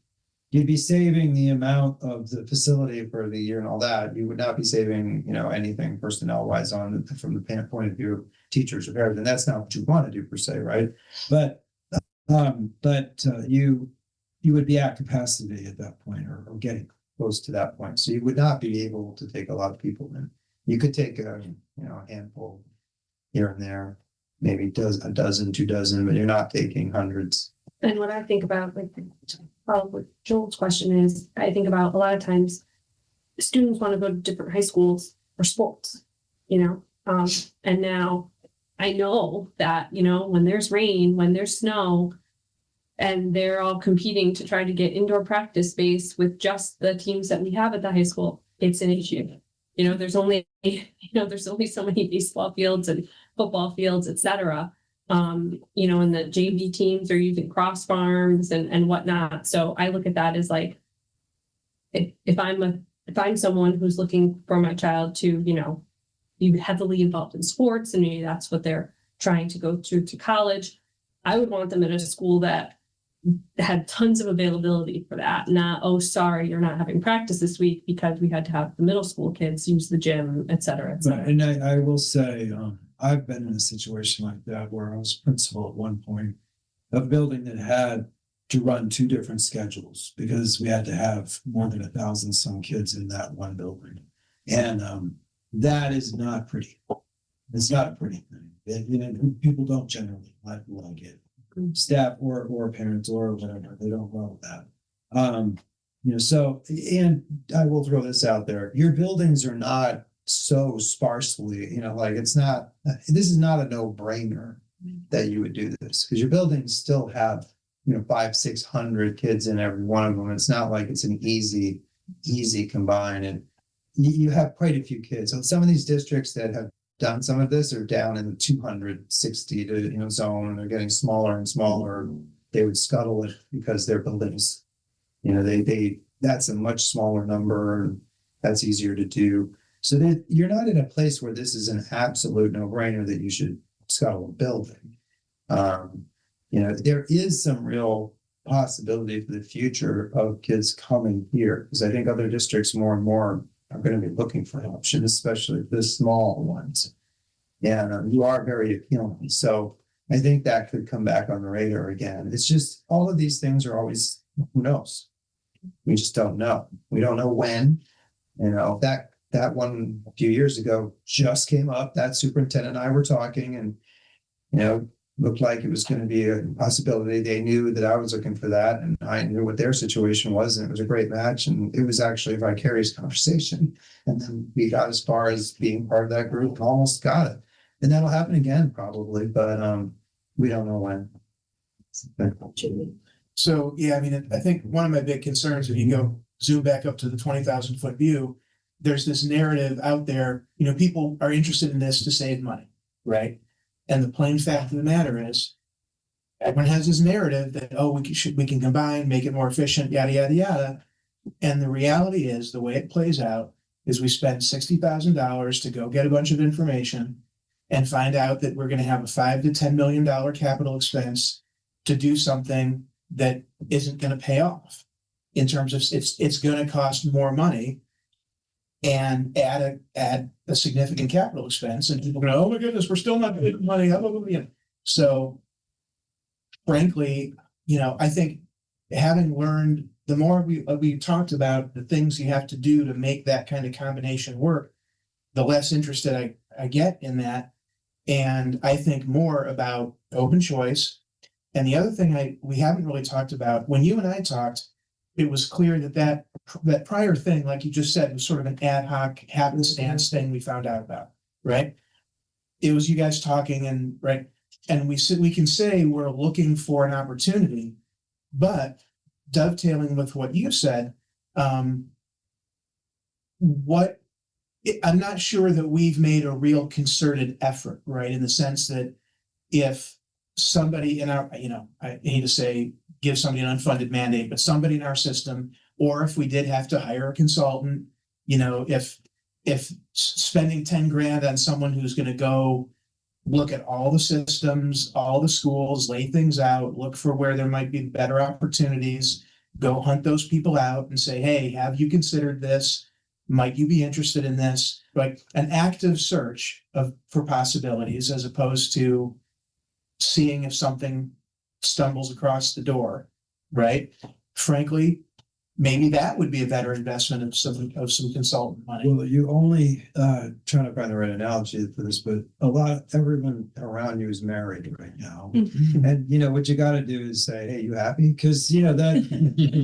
You'd be saving the amount of the facility for the year and all that. You would not be saving, you know, anything personnel wise from the point of view of teachers or parents, and that's not what you want to do per se, right? But you would be at capacity at that point or getting close to that point. So you would not be able to take a lot of people in. You could take a handful here and there, maybe a dozen, 2 dozen, but you're not taking hundreds. And what I think about, like, what Joel's question is, I think about a lot of times students want to go to different high schools for sports, you know? And now I know that, you know, when there's rain, when there's snow, and they're all competing to try to get indoor practice space with just the teams that we have at the high school, it's an issue. You know, there's only so many baseball fields and football fields, et cetera. You know, and the JV teams are using cross farms and whatnot. So I look at that as like, if I'm someone who's looking for my child to, you know, be heavily involved in sports, and maybe that's what they're trying to go to college, I would want them at a school that had tons of availability for that. Not, oh, sorry, you're not having practice this week because we had to have the middle school kids use the gym, et cetera, et cetera. And I will say, I've been in a situation like that where I was principal at one point of a building that had to run 2 different schedules because we had to have more than 1,000 some kids in that one building. And that is not pretty. It's not a pretty thing. You know, people don't generally like it. Staff or parents or whatever, they don't love that. You know, so, and I will throw this out there, your buildings are not so sparsely, you know, like this is not a no-brainer that you would do this, because your buildings still have, you know, 500-600 kids in every one of them. It's not like it's an easy combine, and you have quite a few kids. So some of these districts that have done some of this are down in the 260 to, you know, zone, and they're getting smaller and smaller. They would scuttle it because their buildings, you know, that's a much smaller number, and that's easier to do. So that you're not in a place where this is an absolute no-brainer that you should scuttle a building. You know, there is some real possibility for the future of kids coming here, because I think other districts more and more are going to be looking for options, especially the small ones. And you are very appealing. So I think that could come back on the radar again. It's just all of these things are always, who knows? We just don't know. We don't know when. You know, that one a few years ago just came up. That superintendent and I were talking, and, you know, looked like it was going to be a possibility. They knew that I was looking for that, and I knew what their situation was, and it was a great match. And it was actually a vicarious conversation. And then we got as far as being part of that group and almost got it. And that'll happen again probably, but we don't know when. So, yeah, I mean, I think one of my big concerns, if you go zoom back up to the 20,000 foot view, there's this narrative out there, you know, people are interested in this to save money, right? And the plain fact of the matter is, everyone has this narrative that, oh, we can combine, make it more efficient, yada, yada, yada. And the reality is, the way it plays out is we spend $60,000 to go get a bunch of information and find out that we're gonna have a $5 to $10 million capital expense to do something that isn't gonna pay off. In terms of, it's gonna cost more money and add a significant capital expense, and people go, oh my goodness, we're still not making money. So frankly, I think having learned, the more we talked about the things you have to do to make that kind of combination work, the less interested I get in that. And I think more about open choice. And the other thing we haven't really talked about, when you and I talked, it was clear that prior thing, like you just said, was sort of an ad hoc happenstance thing we found out about, right? It was you guys talking and right. And we can say we're looking for an opportunity, but dovetailing with what you said, I'm not sure that we've made a real concerted effort, right? In the sense that if somebody in our, I hate to say, give somebody an unfunded mandate, but somebody in our system, or if we did have to hire a consultant, if spending 10 grand on someone who's going to go look at all the systems, all the schools, lay things out, look for where there might be better opportunities, go hunt those people out and say, hey, have you considered this? Might you be interested in this? Like an active search for possibilities, as opposed to seeing if something stumbles across the door, right? Frankly, maybe that would be a better investment of some consultant money. Well, you only trying to find the right analogy for this, but everyone around you is married right now. And what you got to do is say, hey, you happy? Because that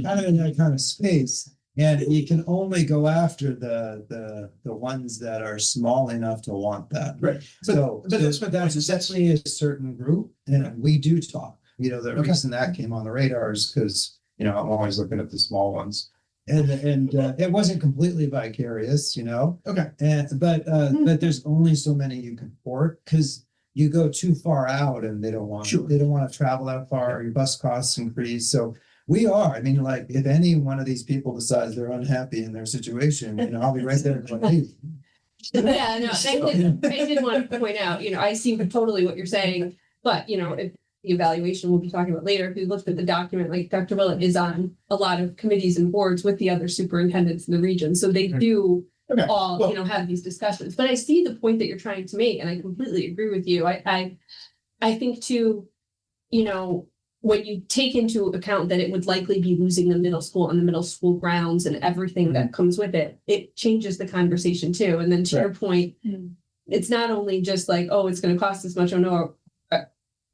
kind of in that kind of space. And you can only go after the ones that are small enough to want that. Right. But that's definitely a certain group. And we do talk. The reason that came on the radar is because, I'm always looking at the small ones. And it wasn't completely vicarious, Okay. But there's only so many you can port, because you go too far out and they don't want to travel that far. Your bus costs increase. So we are. I mean, like, if any one of these people decides they're unhappy in their situation, I'll be right there. Yeah, no, I did want to point out, I see totally what you're saying, but, if the evaluation we'll be talking about later, if you looked at the document, like Dr. Willett is on a lot of committees and boards with the other superintendents in the region, so they do all, have these discussions. But I see the point that you're trying to make, and I completely agree with you. I think too, when you take into account that it would likely be losing the middle school and the middle school grounds and everything that comes with it, it changes the conversation too. And then to your point, it's not only just like, oh, it's going to cost this much. Oh no,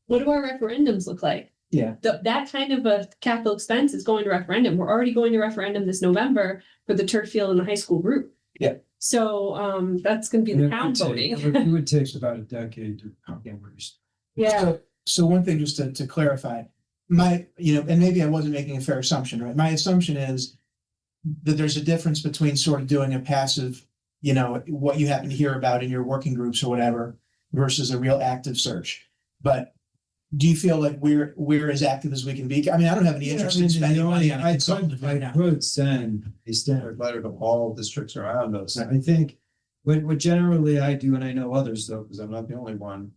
what do our referendums look like? Yeah. That kind of a capital expense is going to referendum. We're already going to referendum this November for the turf field and the high school group. Yeah. So that's going to be the town voting. It would take about a decade to accomplish. Yeah. So one thing just to clarify, and maybe I wasn't making a fair assumption, right? My assumption is that there's a difference between sort of doing a passive, what you happen to hear about in your working groups or whatever, versus a real active search. But do you feel like we're as active as we can be? I mean, I don't have any interest in spending money on a consultant right now. I would send a standard letter to all districts around us. I think what generally I do, and I know others though, because I'm not the only one,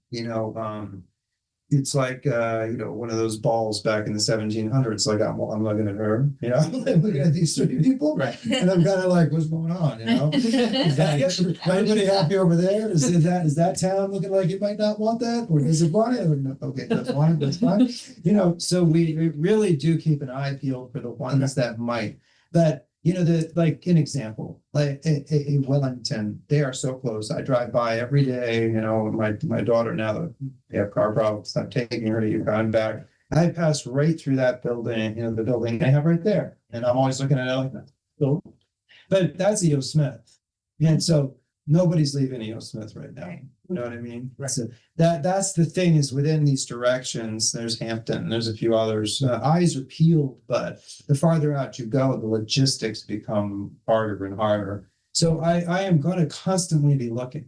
it's like, one of those balls back in the 1700s. Like I'm looking at her, I'm looking at these three people, Right. And I'm kind of like, what's going on? Is anybody happy over there? Is that town looking like it might not want that, or is it want it? Or no? Okay, that's fine. So we really do keep an eye peeled for the ones that might. But like an example, like a Wellington, they are so close. I drive by every day. My daughter now that they have car problems, I'm taking her to Yukon back. I pass right through that building, the building they have right there, and I'm always looking at it like that. So, but that's E.O. Smith, and so nobody's leaving E.O. Smith right now. You know what I mean? Right. So that's the thing, is within these directions, there's Hampton, there's a few others. Eyes are peeled, but the farther out you go, the logistics become harder and harder. So I am going to constantly be looking.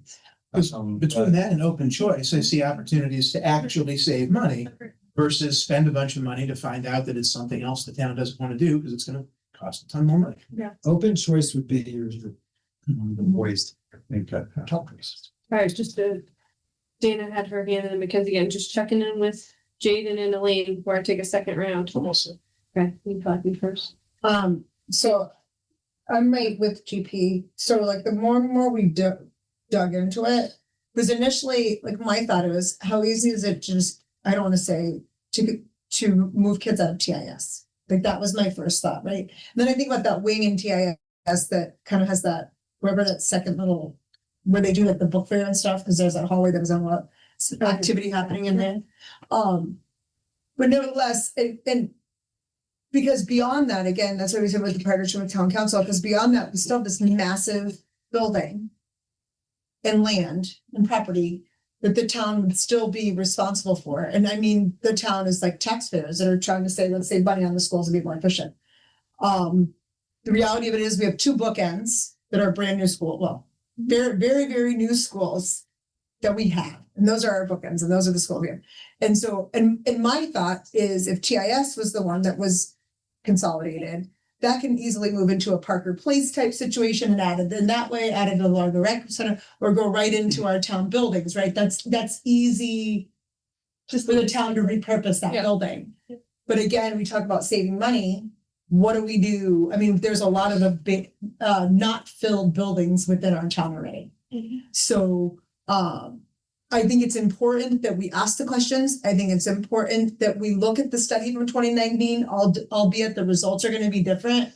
Between that and open choice, I see opportunities to actually save money, versus spend a bunch of money to find out that it's something else the town doesn't want to do because it's gonna cost a ton more money. Open choice would be your waste. All right, just Dana had her hand in Mackenzie again, just checking in with Jaden and Elaine before I take a second round. Okay, you talk me first. So I'm right with GP. So like the more and more we dug into it, because initially, like my thought was, how easy is it to just, I don't want to say to move kids out of TIS? Like that was my first thought, right? And then I think about that wing in TIS that kind of has that, wherever that second little, where they do like the book fair and stuff, because there's that hallway that was on what activity happening in there. But nevertheless, and because beyond that, again, that's what we said with the partnership with town council, because beyond that, we still have this massive building and land and property that the town would still be responsible for. And I mean, the town is like taxpayers that are trying to say, let's save money on the schools and be more efficient. The reality of it is we have two bookends that are brand new school. Well, very, very, very new schools that we have. And those are our bookends and those are the schools we have. And so, and my thought is if TIS was the one that was consolidated, that can easily move into a Parker Place type situation and added in that way, added a larger rec center, or go right into our town buildings, right? That's easy just for the town to repurpose that building. But again, we talk about saving money. What do we do? I mean, there's a lot of the big, not filled buildings within our town already. So, I think it's important that we ask the questions. I think it's important that we look at the study from 2019, albeit the results are going to be different,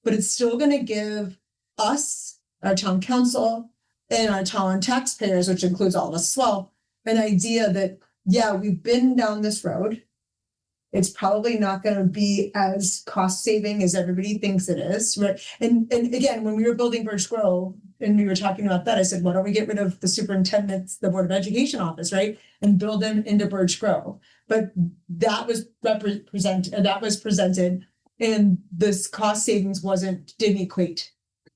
but it's still going to give us, our town council, and our town taxpayers, which includes all of us as well, an idea that, yeah, we've been down this road. It's probably not going to be as cost saving as everybody thinks it is, right? And again, when we were building Birch Grove and we were talking about that, I said, why don't we get rid of the superintendent's, the Board of Education office, right? And build them into Birch Grove. But that was presented and this cost savings didn't equate.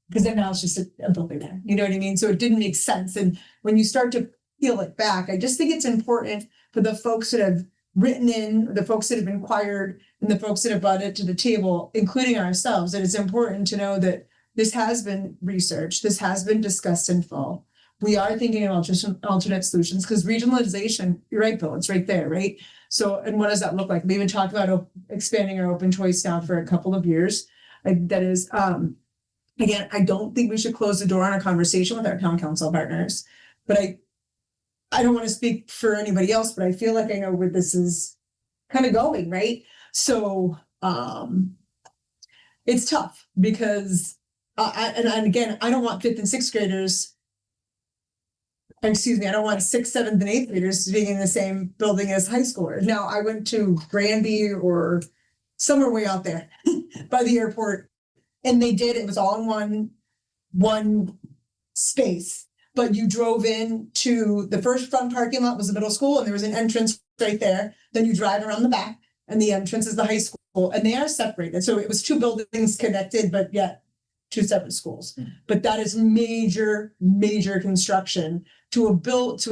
Because then now it's just a building there, you know what I mean? So it didn't make sense. And when you start to peel it back, I just think it's important for the folks that have written in, the folks that have inquired, and the folks that have brought it to the table, including ourselves, that it's important to know that this has been researched, this has been discussed in full. We are thinking of alternate solutions, because regionalization, you're right, Bill, it's right there, right? So, and what does that look like? We even talked about expanding our open choice now for a couple of years. That is, again, I don't think we should close the door on a conversation with our town council partners, but I don't want to speak for anybody else, but I feel like I know where this is kind of going, right? So it's tough because and again, I don't want fifth and sixth graders. Excuse me, I don't want sixth, seventh, and eighth graders being in the same building as high schoolers. Now, I went to Granby or somewhere way out there by the airport, and it was all in one space. But you drove in to the first front parking lot was the middle school, and there was an entrance right there. Then you drive around the back, and the entrance is the high school, and they are separated. So it was two buildings connected, but yet two separate schools. But that is major, major construction to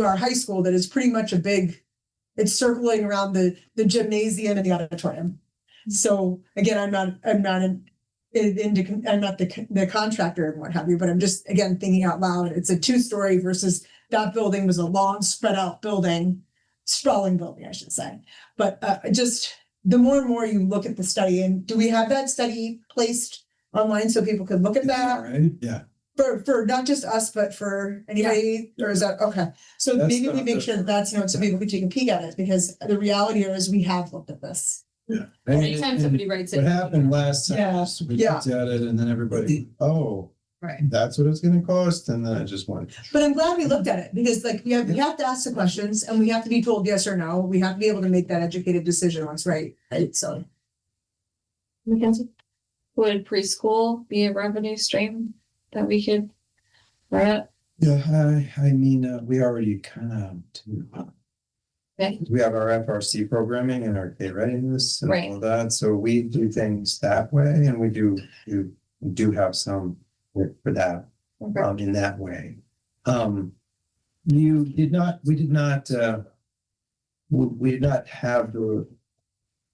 our high school that is pretty much it's circling around the gymnasium and the auditorium. So again, I'm not the contractor and what have you, but I'm just, again, thinking out loud. It's a 2-story versus that building was a long spread out building, sprawling building, I should say. But just the more and more you look at the study, and do we have that study placed online so people could look at that? Right? Yeah. For not just us, but for anybody, or is that, okay. So That's maybe we not make the- sure that so people can take a peek at it, because the reality is we have looked at this. Yeah. Anytime somebody writes it. What happened last time, Yeah, is we yeah. looked at it and then everybody, oh, Right. that's what it's gonna cost, and then it just went. But I'm glad we looked at it, because like we have to ask the questions and we have to be told yes or no. We have to be able to make that educated decision once, right? So. Mackenzie? Would preschool be a revenue stream that we could write up? Yeah, I mean, we already kind of do. Okay. We have our FRC programming and our K readiness and Right. all of that, so we do things that way, and we do have some for that, Okay. in that way. We did not, we did not have the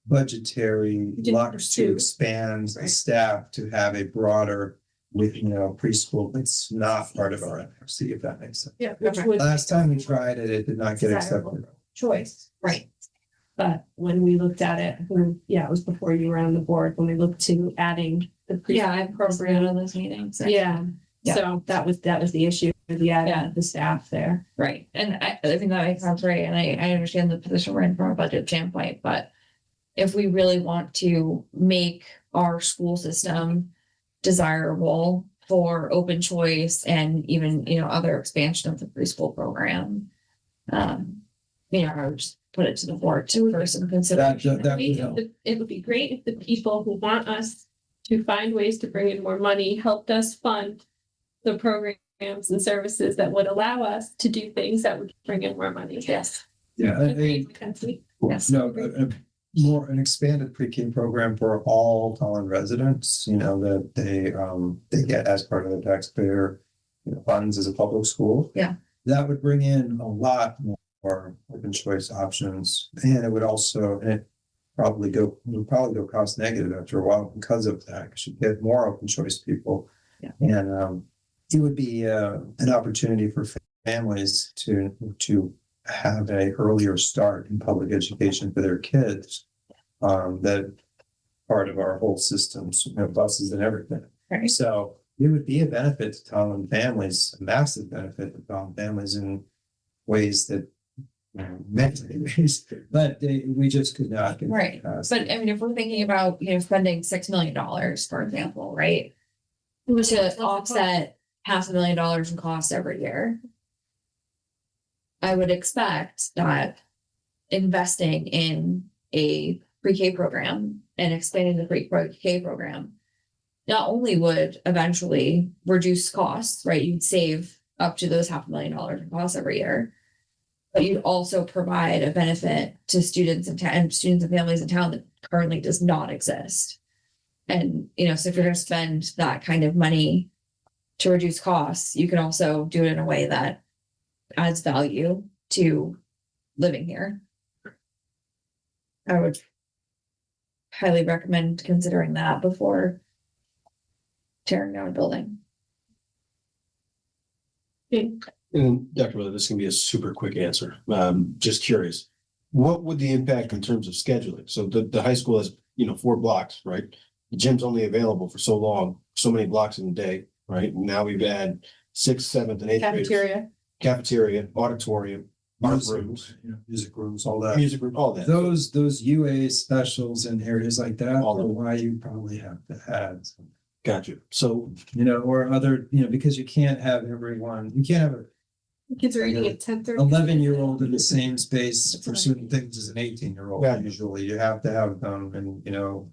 budgetary didn't luck pursue. to expand the Right. staff to have a broader with, preschool. It's not part of our NRC, if that makes sense. Yeah, which would Last time we tried it, it did not get Desirable. accepted. choice, right? But when we looked at it, it was before you were on the board, when we looked to adding the. Yeah, I've been on those meetings. Yeah, Yeah. so that was the issue, the staff there. Right, and I think that makes sense, right, and I understand the position we're in from a budget standpoint, but if we really want to make our school system desirable for open choice and even, other expansion of the preschool program, I would just put it to the board for some consideration. That would help. It would be great if the people who want us to find ways to bring in more money helped us fund the programs and services that would allow us to do things that would bring in more money. Yes. Yeah, Yes. no, an expanded pre-K program for all Tolland residents, that they get as part of the taxpayer funds as a public school. Yeah. That would bring in a lot more open choice options, and it would probably go cost negative after a while because of that, because you get more open choice people. Yeah. And it would be an opportunity for families to have a earlier start in public education for their kids. That part of our whole systems, buses and everything. Right. So it would be a benefit to Tolland families, a massive benefit to Tolland families in ways that many ways, but we just could not. get Right, past but it. I mean, if we're thinking about, spending $6 million, for example, right? To offset $500,000 in costs every year. I would expect that investing in a pre-K program and expanding the pre-K program not only would eventually reduce costs, right? You'd save up to those $500,000 in costs every year. But you'd also provide a benefit to students and students and families in town that currently does not exist. And, so if you're going to spend that kind of money to reduce costs, you can also do it in a way that adds value to living here. I would highly recommend considering that before tearing down a building. And Dr. Miller, this can be a super quick answer. Just curious, what would the impact in terms of scheduling? So the high school has, 4 blocks, right? The gym's only available for so long, so many blocks in a day, right? Now we've had 6th, 7th, and 8th. Cafeteria, auditorium, art rooms, Music rooms, all that. music room, all that. Those UA specials and areas like that All are of it. why you probably have to have some. Got you. So Or other, because you can't have a Kids are eating at 10:30. 11-year-old in the same space for That's certain things as an 18-year-old. Yeah. Usually you have to have them in,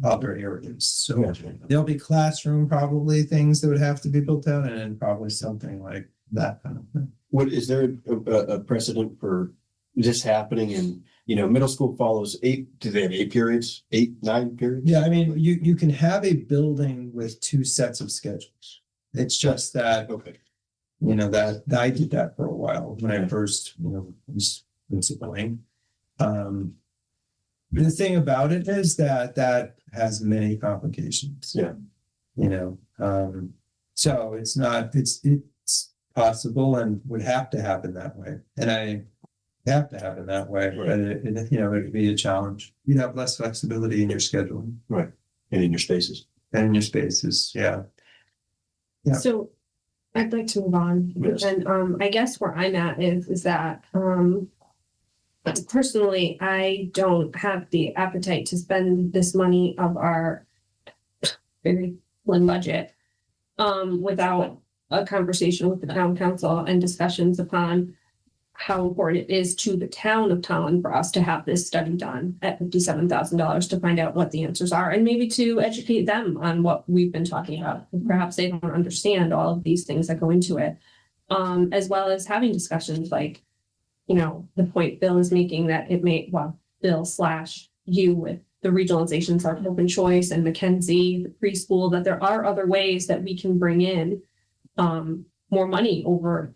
other areas. So Gotcha. there'll be classroom, probably things that would have to be built out, and then probably something like that kind of thing. what is there a precedent for this happening in, middle school follows 8, do they have 8 periods, 8, 9 periods? Yeah, I mean, you can have a building with 2 sets of schedules. It's just that, Okay. that I did that for a while when I first, was principaling. The thing about it is that has many complications. Yeah. So it's possible and would have to happen that way. And I have to happen that way, but it'd be a challenge. You'd have less flexibility in your scheduling And in your spaces. and in your spaces. Yeah. Yeah. So I'd like to move on. Yes. And I guess where I'm at is that personally, I don't have the appetite to spend this money of our very slim budget without a conversation with the town council and discussions upon how important it is to the town of Tolland for us to have this study done at $57,000 to find out what the answers are and maybe to educate them on what we've been talking about. Perhaps they don't understand all of these things that go into it, as well as having discussions like, the point Bill is making that Bill/you with the regionalizations of open choice and Mackenzie, the preschool, that there are other ways that we can bring in more money over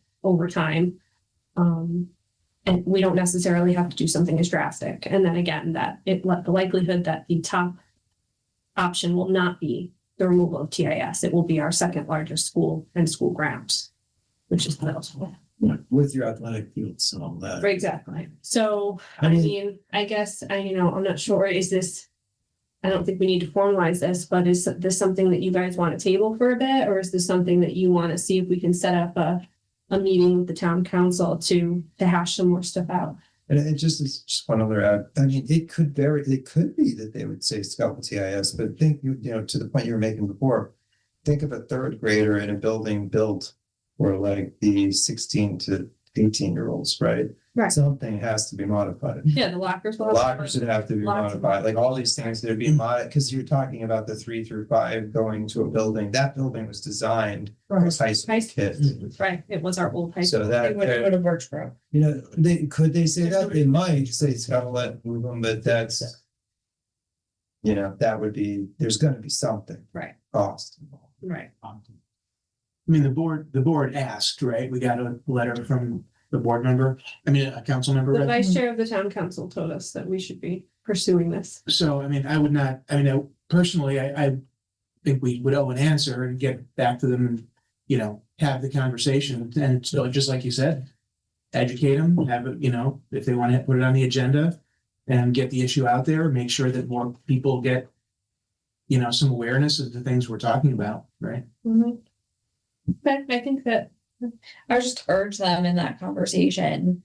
time. And we don't necessarily have to do something as drastic. And then again, that the likelihood that the top option will not be the removal of TIS. It will be our second largest school and school grounds, which is the middle school. With your athletic fields and all that. Right, exactly. So, I I mean- mean, I guess, I'm not sure, I don't think we need to formalize this, but is this something that you guys want to table for a bit? Or is this something that you want to see if we can set up a meeting with the town council to hash some more stuff out? And it just is just one other add, I mean, it could be that they would say scalpel TIS, but think, to the point you were making before, think of a third grader in a building built for like the 16 to 18-year-olds, right? Right. Something has to be modified. Yeah, the lockers will have. Lockers would have to be Lots of modified, like all these things that are being modified, because you're talking about the 3 through 5 going to a building, that building was designed for high school High school. kids. Right, it was our old high school. So that, Go to Birchgrove. they say that, they might say it's gotta let move them, but that's. That would be, there's gonna be something. Right. Cost involved. Right. I mean, the board asked, right? We got a letter from the board member, a council member. The right? vice chair of the town council told us that we should be pursuing this. So, personally, I think we would owe an answer and get back to them and, have the conversation. And so just like you said, educate them, have it, if they want to put it on the agenda and get the issue out there, make sure that more people get, some awareness of the things we're talking about, right? But I think that I would just urge them in that conversation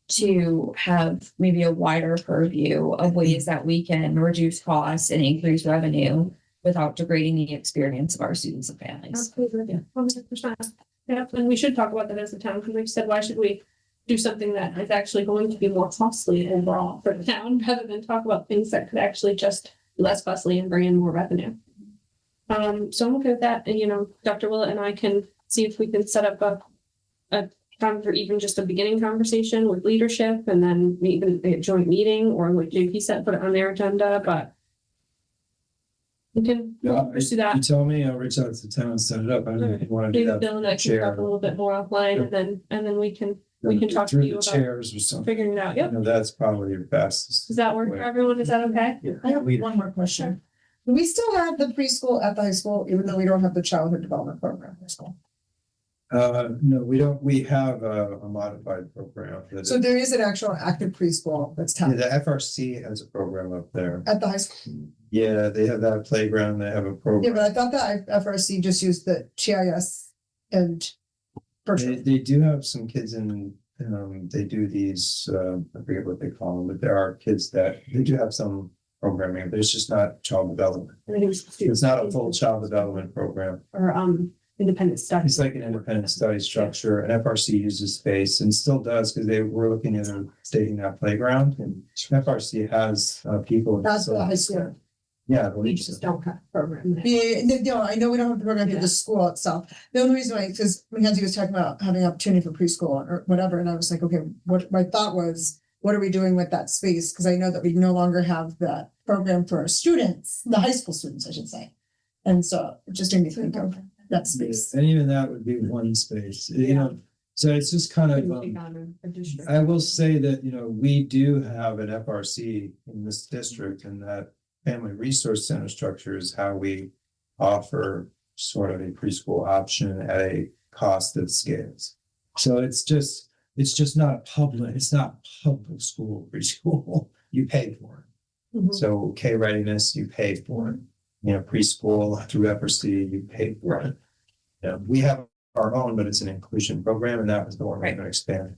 to have maybe a wider purview of ways that we can reduce costs and increase revenue without degrading the experience of our students and families. absolutely, 100%. Yeah, and we should talk about that as a town, because we said, why should we do something that is actually going to be more costly overall for the town, rather than talk about things that could actually just be less costly and bring in more revenue. So I'm okay with that, and Dr. Willett and I can see if we can set up a time for even just a beginning conversation with leadership, and then even a joint meeting, or like JP said, put it on their agenda, but we can pursue that. You tell me, I'll reach out to the town and set it up, I don't know if you wanna do Maybe that. Bill and I can chair. talk a little bit more offline, and then we can talk to Through you the about chairs or something. figuring it out. Yep. That's probably your best. Does that work for everyone? Is that okay? I have one more question. Do we still have the preschool at the high school, even though we don't have the childhood development program at school? No, we don't, we have a modified program. So there is an actual active preschool that's Yeah, the happening FRC has a program up there. at the high school. Yeah, they have that playground, they have a Yeah, program. but I thought that FRC just used the GIS and virtual. They do have some kids in, they do these, I forget what they call them, but there are kids that, they do have some programming, but it's just not child development. I think It's not a full child development program. Or independent studies. It's like an independent study structure, and FRC uses space and still does, because they were looking at updating that playground, and FRC has people. That's the high school. Yeah, I We believe so. just don't have a program. there. Yeah, no, I know we don't have the program for Yeah. the school itself. The only reason why, because Mackenzie was talking about having opportunity for preschool or whatever, and I was like, okay, what my thought was, what are we doing with that space? Because I know that we no longer have that program for our students, the high school students, I should say. And so it just made me think of that space. And even that would be one space, so it's just kind Couldn't of, take on a district. I will say that, we do have an FRC in this district, and that family resource center structure is how we offer sort of a preschool option at a cost that scales. So it's just not it's not public school preschool, you pay for it. Mhm. So K readiness, you pay for it. Preschool through FRC, you pay for it. Yeah, we have our own, but it's an inclusion program, and that was the one we're Right. gonna expand.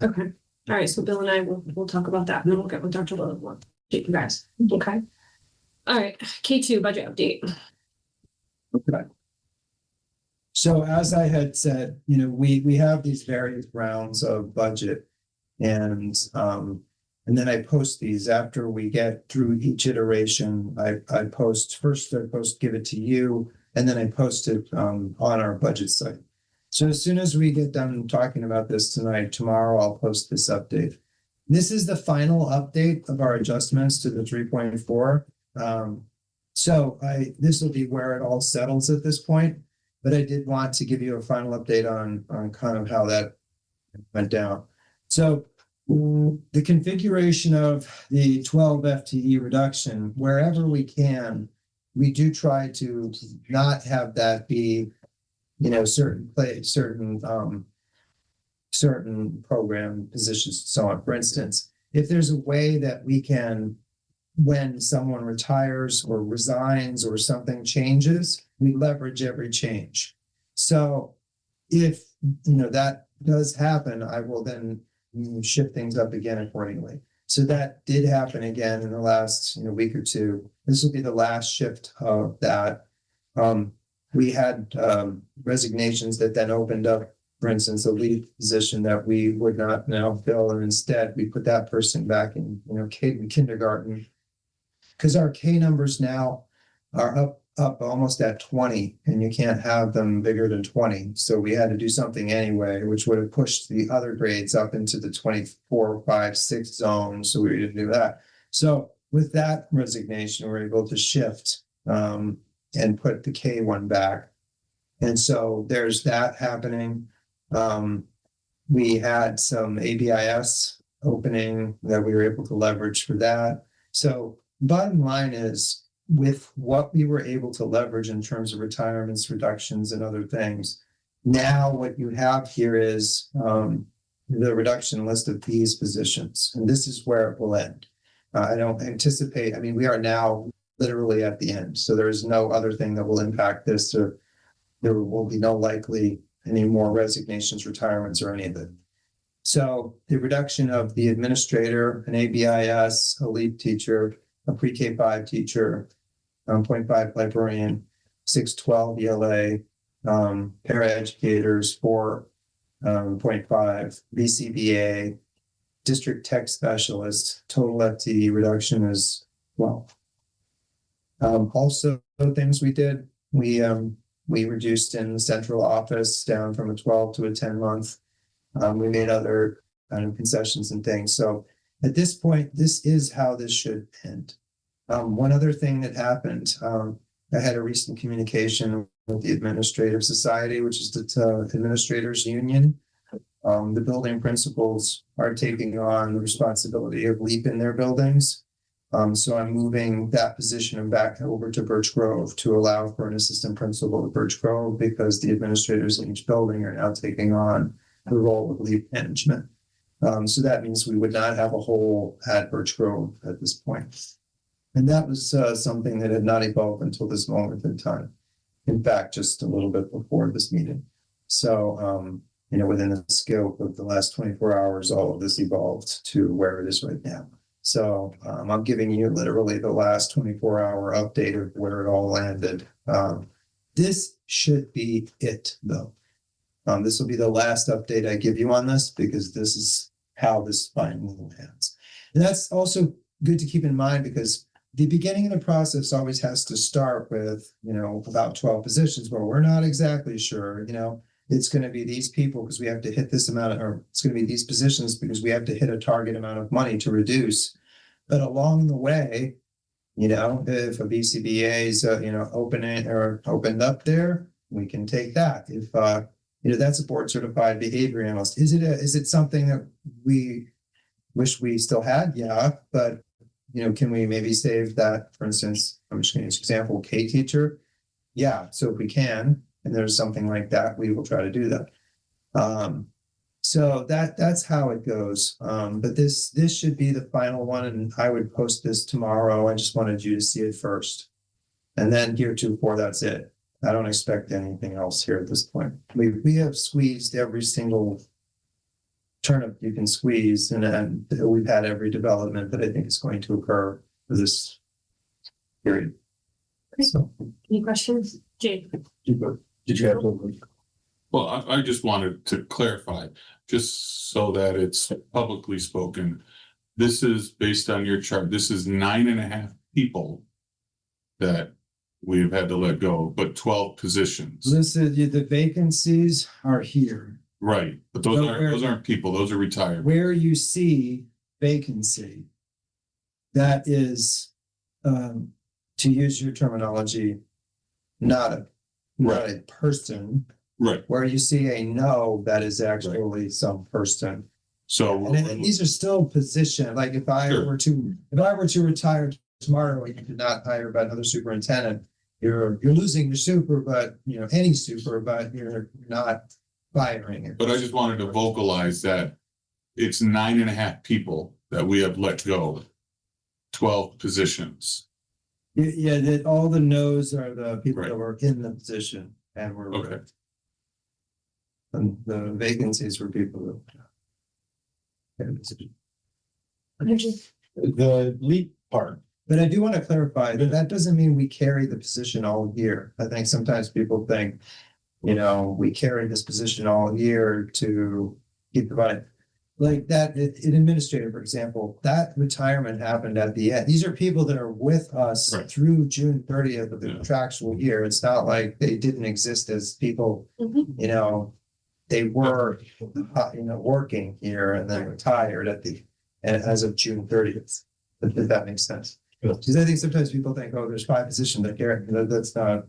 Okay. All right. So Bill and I will talk about that, and then we'll get with Dr. Willett. We'll take you guys. Okay. All right. K2 budget update. Okay. So as I had said, we have these various rounds of budget, and then I post these after we get through each iteration. I post, give it to you, and then I post it on our budget site. So as soon as we get done talking about this tonight, tomorrow I'll post this update. This is the final update of our adjustments to the 3.4. So this will be where it all settles at this point, but I did want to give you a final update on kind of how that went down. So the configuration of the 12 FTE reduction, wherever we can, we do try to not have that be, certain certain program positions and so on. For instance, if there's a way that we can, when someone retires or resigns or something changes, we leverage every change. So if, that does happen, I will then shift things up again accordingly. So that did happen again in the last, week or two. This will be the last shift of that. We had resignations that then opened up, for instance, a lead position that we would not now fill, and instead we put that person back in, kindergarten. Because our K numbers now are up almost at 20, and you can't have them bigger than 20. So we had to do something anyway, which would have pushed the other grades up into the 24, 5, 6 zone. So we didn't do that. So with that resignation, we're able to shift and put the K one back. And so there's that happening. We had some ABIS opening that we were able to leverage for that. So bottom line is, with what we were able to leverage in terms of retirements, reductions, and other things, now what you have here is the reduction list of these positions, and this is where it will end. I don't anticipate, we are now literally at the end, so there is no other thing that will impact this, or there will be no likely any more resignations, retirements, or any of it. So the reduction of the administrator, an ABIS, a lead teacher, a pre-K-5 teacher, 0.5 librarian, 612 ELA, paraeducators, 4.5 BCBA, district tech specialist, total FTE reduction is 12. Also, things we did, we reduced in the central office down from a 12 to a 10-month. We made other kind of concessions and things. So at this point, this is how this should end. One other thing that happened, I had a recent communication with the Administrative Society, which is the administrators union. The building principals are taking on the responsibility of LEAP in their buildings. So I'm moving that position back over to Birch Grove to allow for an assistant principal at Birch Grove, because the administrators in each building are now taking on the role of LEAP management. So that means we would not have a hole at Birch Grove at this point. And that was something that had not evolved until this moment in time. In fact, just a little bit before this meeting. So, within the scope of the last 24 hours, all of this evolved to where it is right now. So I'm giving you literally the last 24-hour update of where it all landed. This should be it, though. This will be the last update I give you on this, because this is how this finally lands. And that's also good to keep in mind, because the beginning of the process always has to start with, about 12 positions, but we're not exactly sure, it's going to be these people because we have to hit this amount, or it's going to be these positions because we have to hit a target amount of money to reduce. But along the way, if a BCBA is, opening or opened up there, we can take that. If, that's a board certified behavior analyst. Is it something that we wish we still had? Yeah, but can we maybe save that? For instance, I'm just going to use an example, K teacher. Yeah, so if we can, and there's something like that, we will try to do that. So that's how it goes. But this should be the final one, and I would post this tomorrow. I just wanted you to see it first. And then heretofore, that's it. I don't expect anything else here at this point. We have squeezed every single turnip you can squeeze, and we've had every development that I think is going to occur for this period. So, Any questions? Jake? Did you have one? Well, I just wanted to clarify, just so that it's publicly spoken. This is based on your chart. This is 9.5 people that we've had to let go, but 12 positions. listen, the vacancies are here. Right, but those aren't people, those are retired. Where you see vacancy, that is, to use your terminology, not a person. Right, Where you see a no, that is actually some person. So. And these are still positioned, like if I Sure. were to retire tomorrow, and you did not hire about another superintendent, you're losing your super, but any super, but you're not firing it. But I just wanted to vocalize that it's 9.5 people that we have let go. 12 positions. Yeah, that all the no's are the people Right. that were in the position and were. Okay. And the vacancies were people that. had a position. The leap part, But I do want to clarify that that doesn't mean we carry the position all year. I think sometimes people think, we carry this position all year to keep the money. Like that, an administrator, for example, that retirement happened at the end. These are people that are with us Right. through June 30th of the Yeah. contractual year. It's not like they didn't exist as people, Mhm. they were, working here and then retired as of June 30th. If that makes sense. Because I think sometimes people think, oh, there's 5 positions that carry, that's not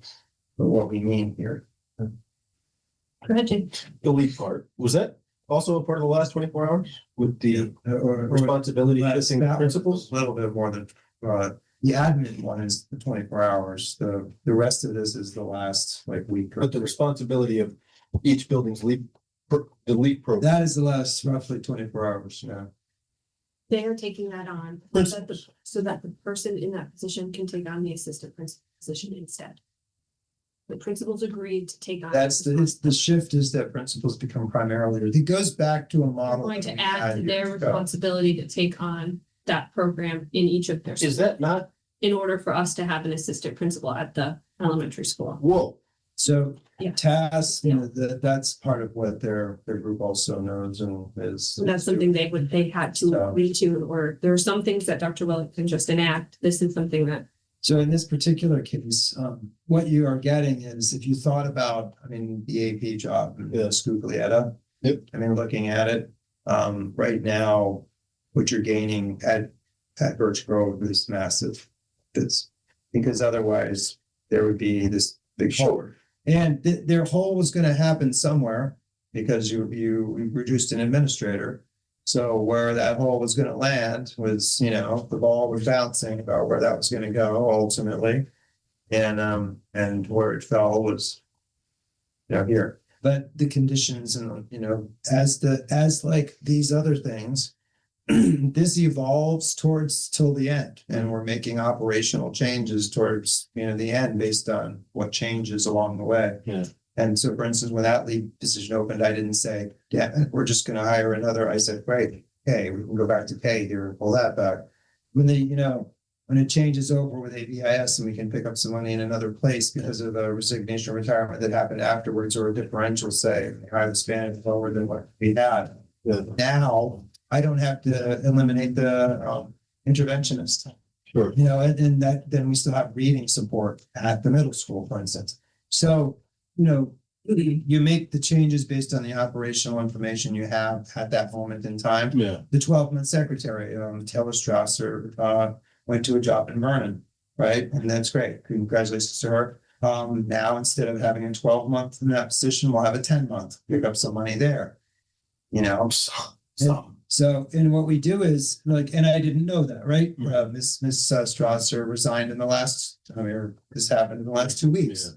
what we mean here. Go ahead, Jane. the leap part, was that also a part of the last 24 hours with the Or responsibility shifting that was principles? a little bit more than, the admin one is the 24 hours. The rest of this is the last week. But the responsibility of each building's the leap program. That is the last roughly 24 hours, yeah. They are taking that on so that the person in that position can take on the assistant principal position instead. The principals agreed to take on. That's the shift is that principals become primarily, it goes back to a They're model. going that to we add had to their years ago. responsibility to take on that program in each of their. Is that not, in order for us to have an assistant principal at the elementary school. whoa, So Yeah. tasks, that's part of what their group also knows and is. So that's something they had to So- agree to, or there are some things that Dr. Willett can just enact. This is something that. So in this particular case, what you are getting is if you thought about, the AP job, Scuglietta. Yep. Looking at it, right now, what you're gaining at Birch Grove is massive. Because otherwise there would be this big hole. And their hole was going to happen somewhere because you reduced an administrator. So where that hole was going to land was, the ball was bouncing about where that was going to go ultimately. And where it fell was here. But the conditions and, as like these other things, this evolves till the end, and we're making operational changes towards, the end based on what changes along the way. Yeah. And so, for instance, when that lead position opened, I didn't say, yeah, we're just going to hire another. I said, great, okay, we can go back to pay here and pull that back. When when it changes over with ABIS and we can pick up some money in another place because of a resignation or retirement that happened afterwards, or a differential, say, higher span lower than what we had. Yeah. Now I don't have to eliminate the interventionist. Sure. And that then we still have reading support at the middle school, for instance. So, you make the changes based on the operational information you have at that moment in time. Yeah. The 12-month secretary, Taylor Strasser, went to a job in Vernon, right? And that's great. Congratulations to her. Now, instead of having a 12-month in that position, we'll have a 10-month, pick up some money there. So, and what we do is and I didn't know that, right? Mhm. Miss Strasser resigned in the last, this happened in the last 2 weeks. Yeah.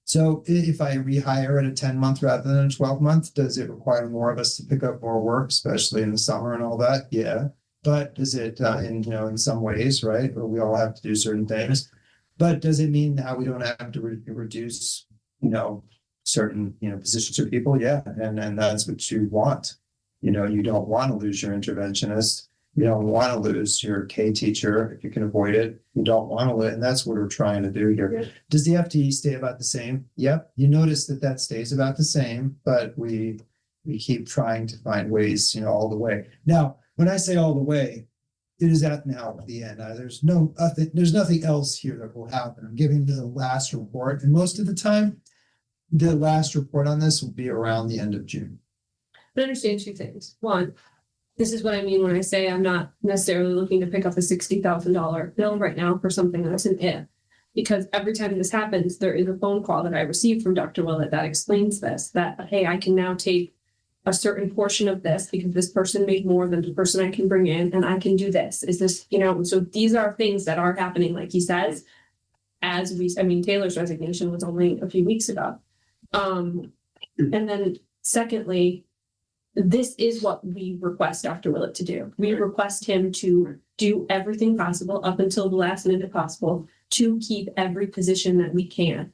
So if I rehire at a 10-month rather than a 12-month, does it require more of us to pick up more work, especially in the summer and all that? Yeah. But does it, in some ways, right? Or we all have to do certain things. But does it mean now we don't have to reduce, certain, positions or people? Yeah. And that's what you want. You don't want to lose your interventionist. You don't want to lose your K teacher if you can avoid it. You don't want to lose, and that's what we're trying to do here. Yeah. Does the FTE stay about the same? Yep. You notice that stays about the same, but we keep trying to find ways, all the way. Now, when I say all the way, it is at the end. There's nothing else here that will happen. I'm giving you the last report, and most of the time, the last report on this will be around the end of June. I understand 2 things. One, this is what I mean when I say I'm not necessarily looking to pick up a $60,000 bill right now for something that's an if. Because every time this happens, there is a phone call that I received from Dr. Willett that explains this, that, hey, I can now take a certain portion of this because this person made more than the person I can bring in and I can do this. Is this, so these are things that are happening, like he says, Taylor's resignation was only a few weeks ago. And then secondly, this is what we request Dr. Willett to do. We request him to do everything possible up until the last minute possible to keep every position that we can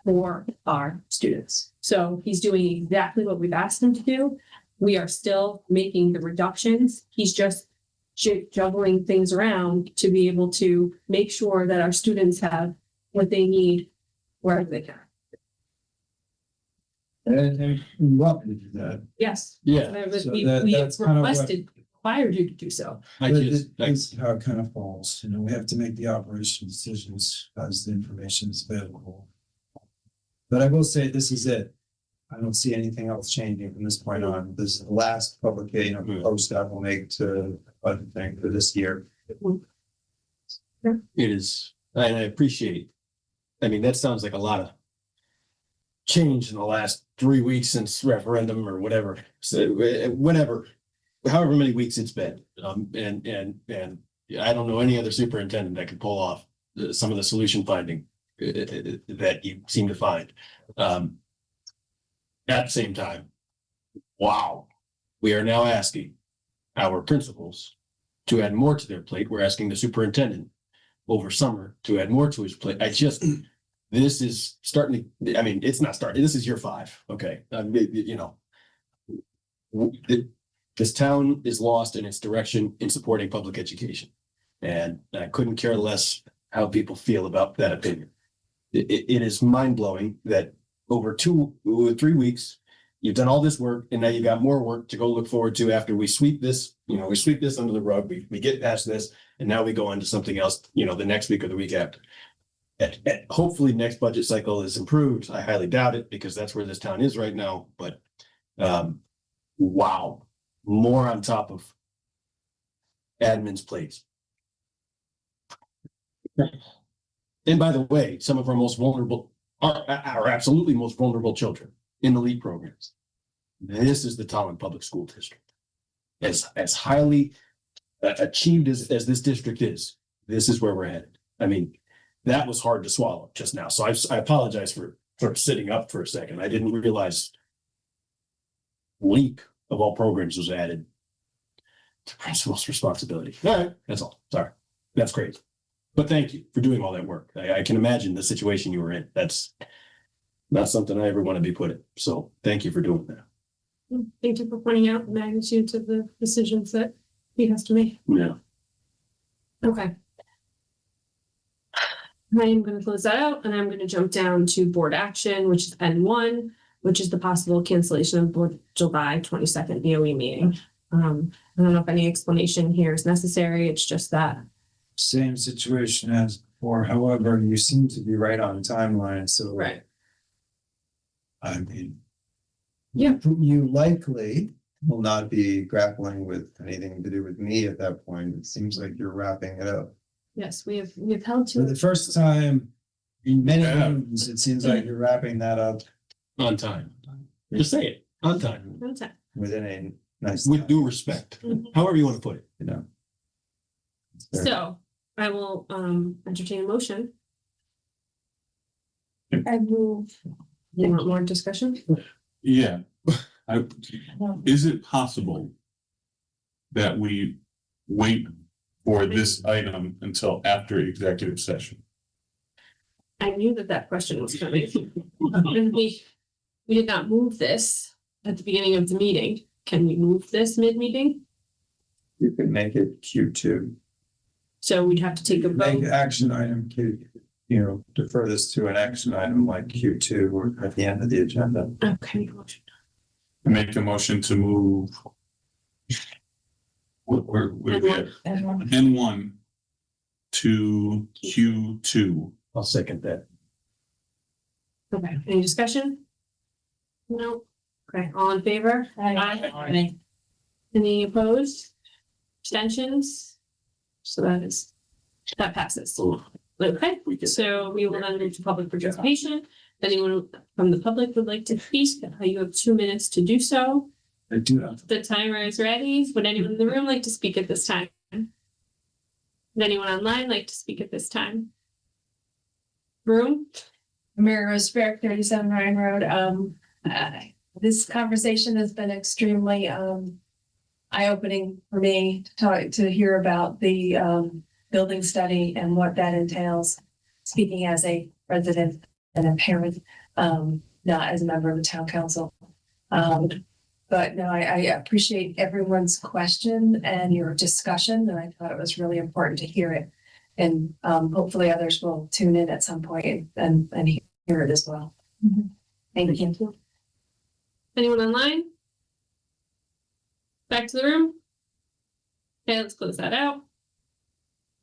for our students. So he's doing exactly what we've asked him to do. We are still making the reductions. He's just juggling things around to be able to make sure that our students have what they need wherever they can. And you want me to do that. Yes. Yeah. So We that's kind of what- required you to do so. I But just, that's how it kind of falls, we have to make the operational decisions as the information is available. But I will say, this is it. I don't see anything else changing from this point on. This is the last publication post I will make to budget thing for this year. it is, and I appreciate, that sounds like a lot of change in the last 3 weeks since referendum or whatever. So however many weeks it's been. And I don't know any other superintendent that could pull off some of the solution finding that you seem to find. At the same time, wow, we are now asking our principals to add more to their plate. We're asking the superintendent over summer to add more to his plate. This is starting to, it's not starting, this is year 5, okay? This town is lost in its direction in supporting public education. And I couldn't care less how people feel about that opinion. It is mind-blowing that over 3 weeks, you've done all this work and now you've got more work to go look forward to after we sweep this, we sweep this under the rug, we get past this, and now we go on to something else, the next week or the week after. Hopefully next budget cycle is improved. I highly doubt it because that's where this town is right now, but wow, more on top of admin's plates. And by the way, some of our most vulnerable are absolutely most vulnerable children in the LEAP programs. This is the Tolland Public School District. As highly achieved as this district is, this is where we're headed. That was hard to swallow just now. So I apologize for sitting up for a second. I didn't realize LEAP of all programs was added to principal's responsibility. All right, that's all. Sorry. That's crazy. But thank you for doing all that work. I can imagine the situation you were in. That's not something I ever want to be put in. So thank you for doing that. Thank you for pointing out the magnitudes of the decisions that he has to make. Yeah. Okay. I am going to close that out and I'm going to jump down to board action, which is N1, which is the possible cancellation of the July 22nd BOE meeting. I don't know if any explanation here is necessary. It's just that. Same situation as before, however, you seem to be right on timeline, so. Right. Yeah, you likely will not be grappling with anything to do with me at that point. It seems like you're wrapping it up. Yes, we have held For to. the first time in many moons, it seems like you're wrapping that up On time. Just say it. On time. Okay. Within a nice. With due respect. However you want to put it. So I will entertain a motion. I move. You want more discussion? Yeah. Is it possible that we wait for this item until after executive session? I knew that question was coming. And we did not move this at the beginning of the meeting. Can we move this mid-meeting? You could make it Q2. So we'd have to take a Make vote. action item Q, defer this to an action item like Q2 or at the end of the agenda. Okay. Make a motion to move. Where we at? N1 to Q2. I'll second that. Okay, any discussion? No. Okay, all in favor? Aye. Any opposed? Abstentions? So that passes. Okay, so we will then move to public participation. If anyone from the public would like to speak, you have 2 minutes to do so. I do have. The timer is ready. Would anyone in the room like to speak at this time? Would anyone online like to speak at this time? Room? Mary Rose Barrett, 37 Ryan Road. This conversation has been extremely eye-opening for me to hear about the building study and what that entails. Speaking as a resident and a parent, not as a member of the town council. But no, I appreciate everyone's question and your discussion, and I thought it was really important to hear it. And hopefully others will tune in at some point and hear it as well. Thank you. Anyone online? Back to the room? Okay, let's close that out.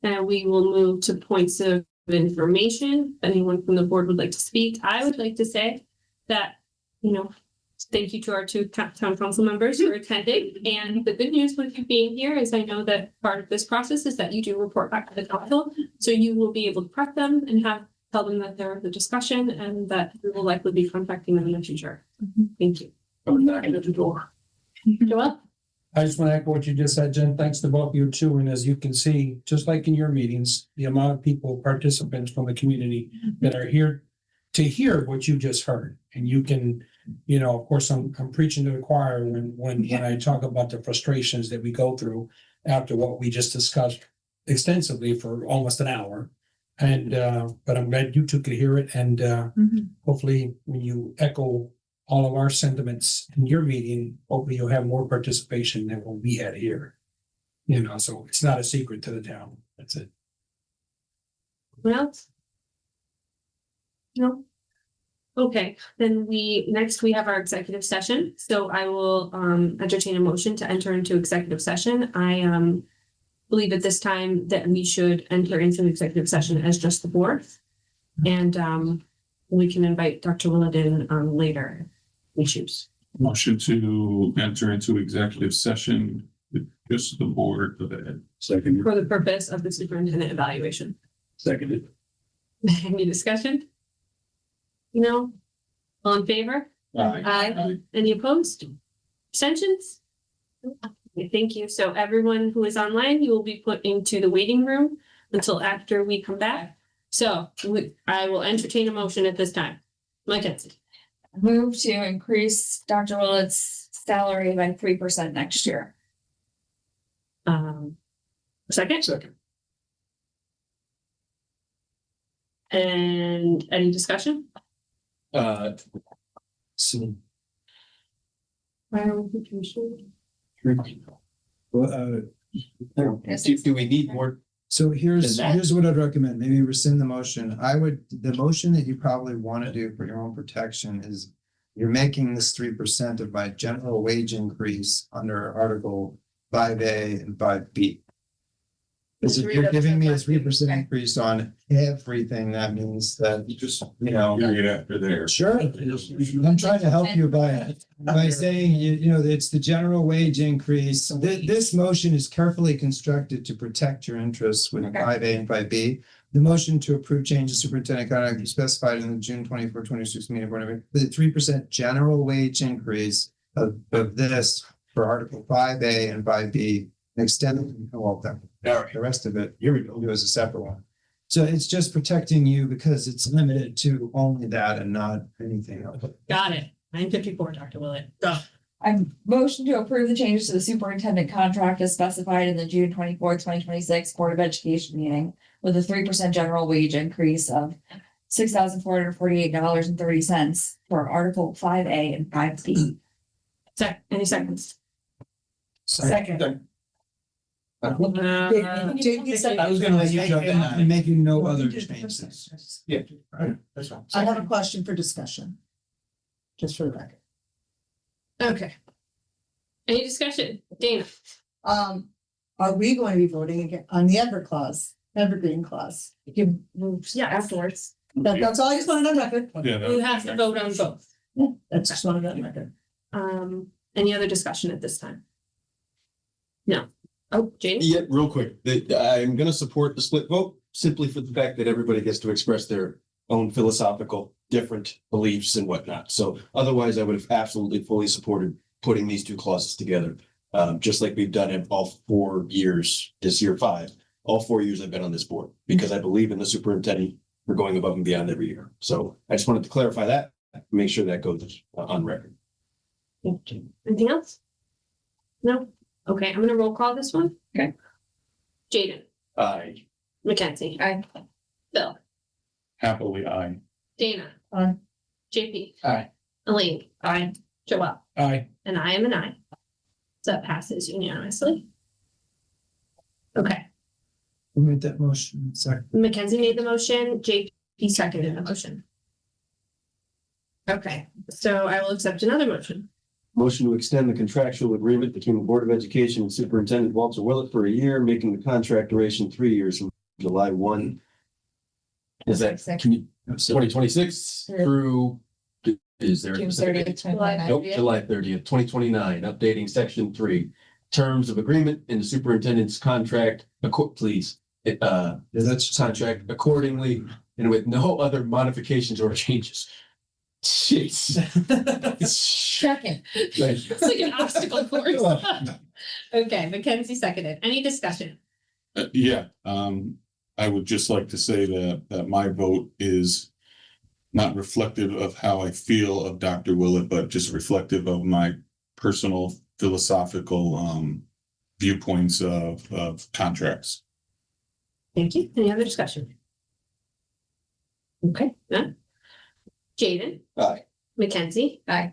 And we will move to points of information. If anyone from the board would like to speak, I would like to say that, thank you to our two town council members for attending. And the good news with you being here is I know that part of this process is that you do report back to the council. So you will be able to prep them and tell them that they're the discussion and that we will likely be contacting them in the future. Thank you. Back into the door. Joelle? I just want to echo what you just said, Jen. Thanks to both of you too. And as you can see, just like in your meetings, the amount of people, participants from the community that are here to hear what you just heard. And you can, of course, I'm preaching to the choir when I talk about the frustrations that we go through after what we just discussed extensively for almost an hour. And but I'm glad you two could hear it. And hopefully when you echo all of our sentiments in your meeting, hopefully you'll have more participation than what we had here. So it's not a secret to the town. That's it. What else? No? Okay, then next we have our executive session. So I will entertain a motion to enter into executive session. I believe at this time that we should enter into executive session as just the board. And we can invite Dr. Willett in later. We choose. Motion to enter into executive session with just the board of ed. Second. For the purpose of the superintendent evaluation. Seconded. Any discussion? No? All in favor? Aye. Any opposed? Abstentions? Okay, thank you. So everyone who is online, you will be put into the waiting room until after we come back. So I will entertain a motion at this time. Mackenzie. Move to increase Dr. Willett's salary by 3% next year. Second? Second. And any discussion? So, Well, Do we need more? so here's Than that? what I'd recommend. Maybe rescind the motion. The motion that you probably want to do for your own protection is you're making this 3% of my general wage increase under Article 5A and 5B. Because if you're giving me a 3% increase on everything, that means that you just, Period after there. Sure. I'm trying to help you by saying, it's the general wage increase. This motion is carefully constructed to protect your interests with Okay. 5A and 5B. The motion to approve changes to superintendent contract is specified in the June 24, 26 meeting. The 3% general wage increase of this for Article 5A and 5B extended. The rest of it, here we go, do as a separate one. So it's just protecting you because it's limited to only that and not anything else. got it. 9:54, Dr. Willett. Go. I motion to approve the changes to the superintendent contract as specified in the June 24th, 2026 Board of Education meeting with a 3% general wage increase of $6,448.30 for Article 5A and 5B. Any seconds? Second. Uh, I was gonna let you jump in. I'm making no other changes. Yeah, that's fine. I have a question for discussion. Just for the record. Okay. Any discussion? Dana? Are we going to be voting again on the evergreen clause? Yeah, afterwards. That's all I just wanted on record. Yeah. You have to vote on both. That's just wanted on record. Any other discussion at this time? No. Oh, James? Yeah, real quick, I'm gonna support the split vote simply for the fact that everybody gets to express their own philosophical different beliefs and whatnot. So otherwise, I would have absolutely fully supported putting these two clauses together. Just like we've done it all 4 years, this year 5, all 4 years I've been on this board, because I believe in the superintendent. We're going above and beyond every year. So I just wanted to clarify that, make sure that goes on record. Anything else? No? Okay, I'm gonna roll call this one. Okay. Jaden, Aye. Mackenzie. Aye. Bill, Happily, aye. Dana. Aye. JP. Aye. Elaine. Aye. Joelle. Aye. And I am an aye. So that passes unanimously. Okay, Who made that motion? Second. Mackenzie made the motion, JP seconded the motion. Okay, so I will accept another motion. Motion to extend the contractual agreement between the Board of Education and Superintendent Walter Willett for a year, making the contract duration 3 years from July 1. Is that 2026 through, is there? a June specific 30th, date? Nope, 2029. July 30th, 2029, updating section 3. Terms of agreement in the superintendent's contract, please, Yeah, that's contract accordingly and with no other modifications or changes. Jeez. Second. It's like an obstacle course. Okay, Mackenzie seconded. Any discussion? Yeah, I would just like to say that my vote is not reflective of how I feel of Dr. Willett, but just reflective of my personal philosophical viewpoints of contracts. Thank you. Any other discussion? Okay, none. Jaden. Aye. Mackenzie. Aye.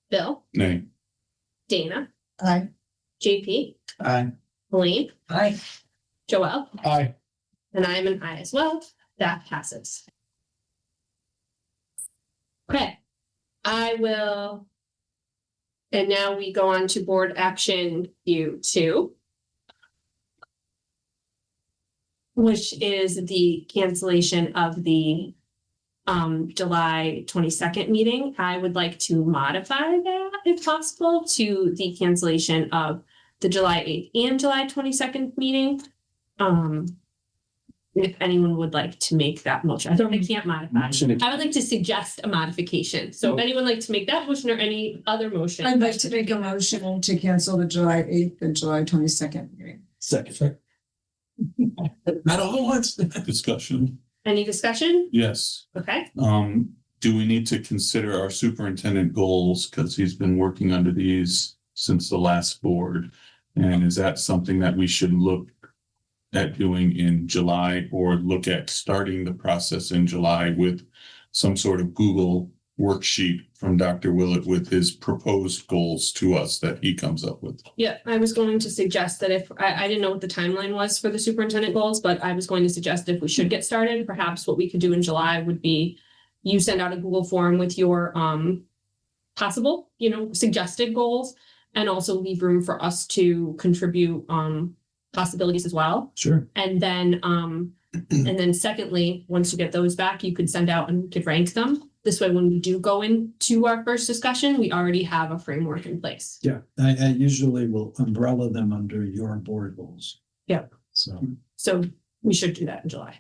Bill. Nay. Dana. Aye. JP. Aye. Elaine. Aye. Joelle. Aye. And I'm an aye as well. That passes. Okay, I will. And now we go on to board action Q2. Which is the cancellation of the July 22nd meeting. I would like to modify that if possible to the cancellation of the July 8th and July 22nd meeting. If anyone would like to make that motion, I can't modify. I would like to suggest a modification. So if anyone would like to make that motion or any other motion. I'd like to make a motion to cancel the July 8th and July 22nd meeting. Second. Not all at once. Discussion? Any discussion? Yes. Okay, Do we need to consider our superintendent goals? Because he's been working under these since the last board. And is that something that we should look at doing in July, or look at starting the process in July with some sort of Google worksheet from Dr. Willett with his proposed goals to us that he comes up with? yeah, I was going to suggest that if, I didn't know what the timeline was for the superintendent goals, but I was going to suggest if we should get started, perhaps what we could do in July would be you send out a Google form with your possible, suggested goals, and also leave room for us to contribute possibilities as well. Sure. And then secondly, once you get those back, you could send out and could rank them. This way, when we do go into our first discussion, we already have a framework in place. Yeah, I usually will umbrella them under your board goals. Yep. So we should do that in July.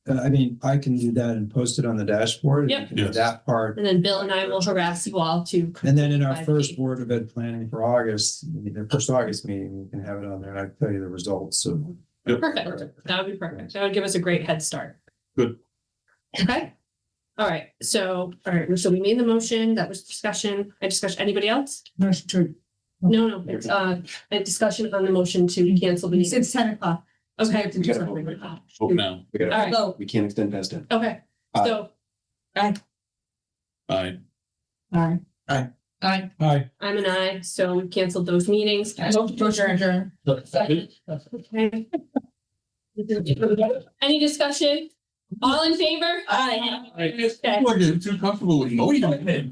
I mean, I can do that and post it on the dashboard. Yep. You can do Yes. that part. And then Bill and I will harass you all to. And then in our By first date. Board of Ed planning for August, the first August meeting, we can have it on there and I can tell you the results. So. Perfect. That would be perfect. That would give us a great head start. Good. Okay. All right. So we made the motion. That was discussion. Anybody else? Motion to, No, it's a discussion on the motion to cancel the meeting. it's 10 o'clock. So we Okay. have to do something. Vote now. We gotta- All right. Vote. We can't extend past 10. Okay. So Aye. Aye. Aye. Aye. I'm an aye. So we've canceled those meetings. Adjourn. Okay. Any discussion? All in favor? Aye. Okay. We're getting too comfortable with motion.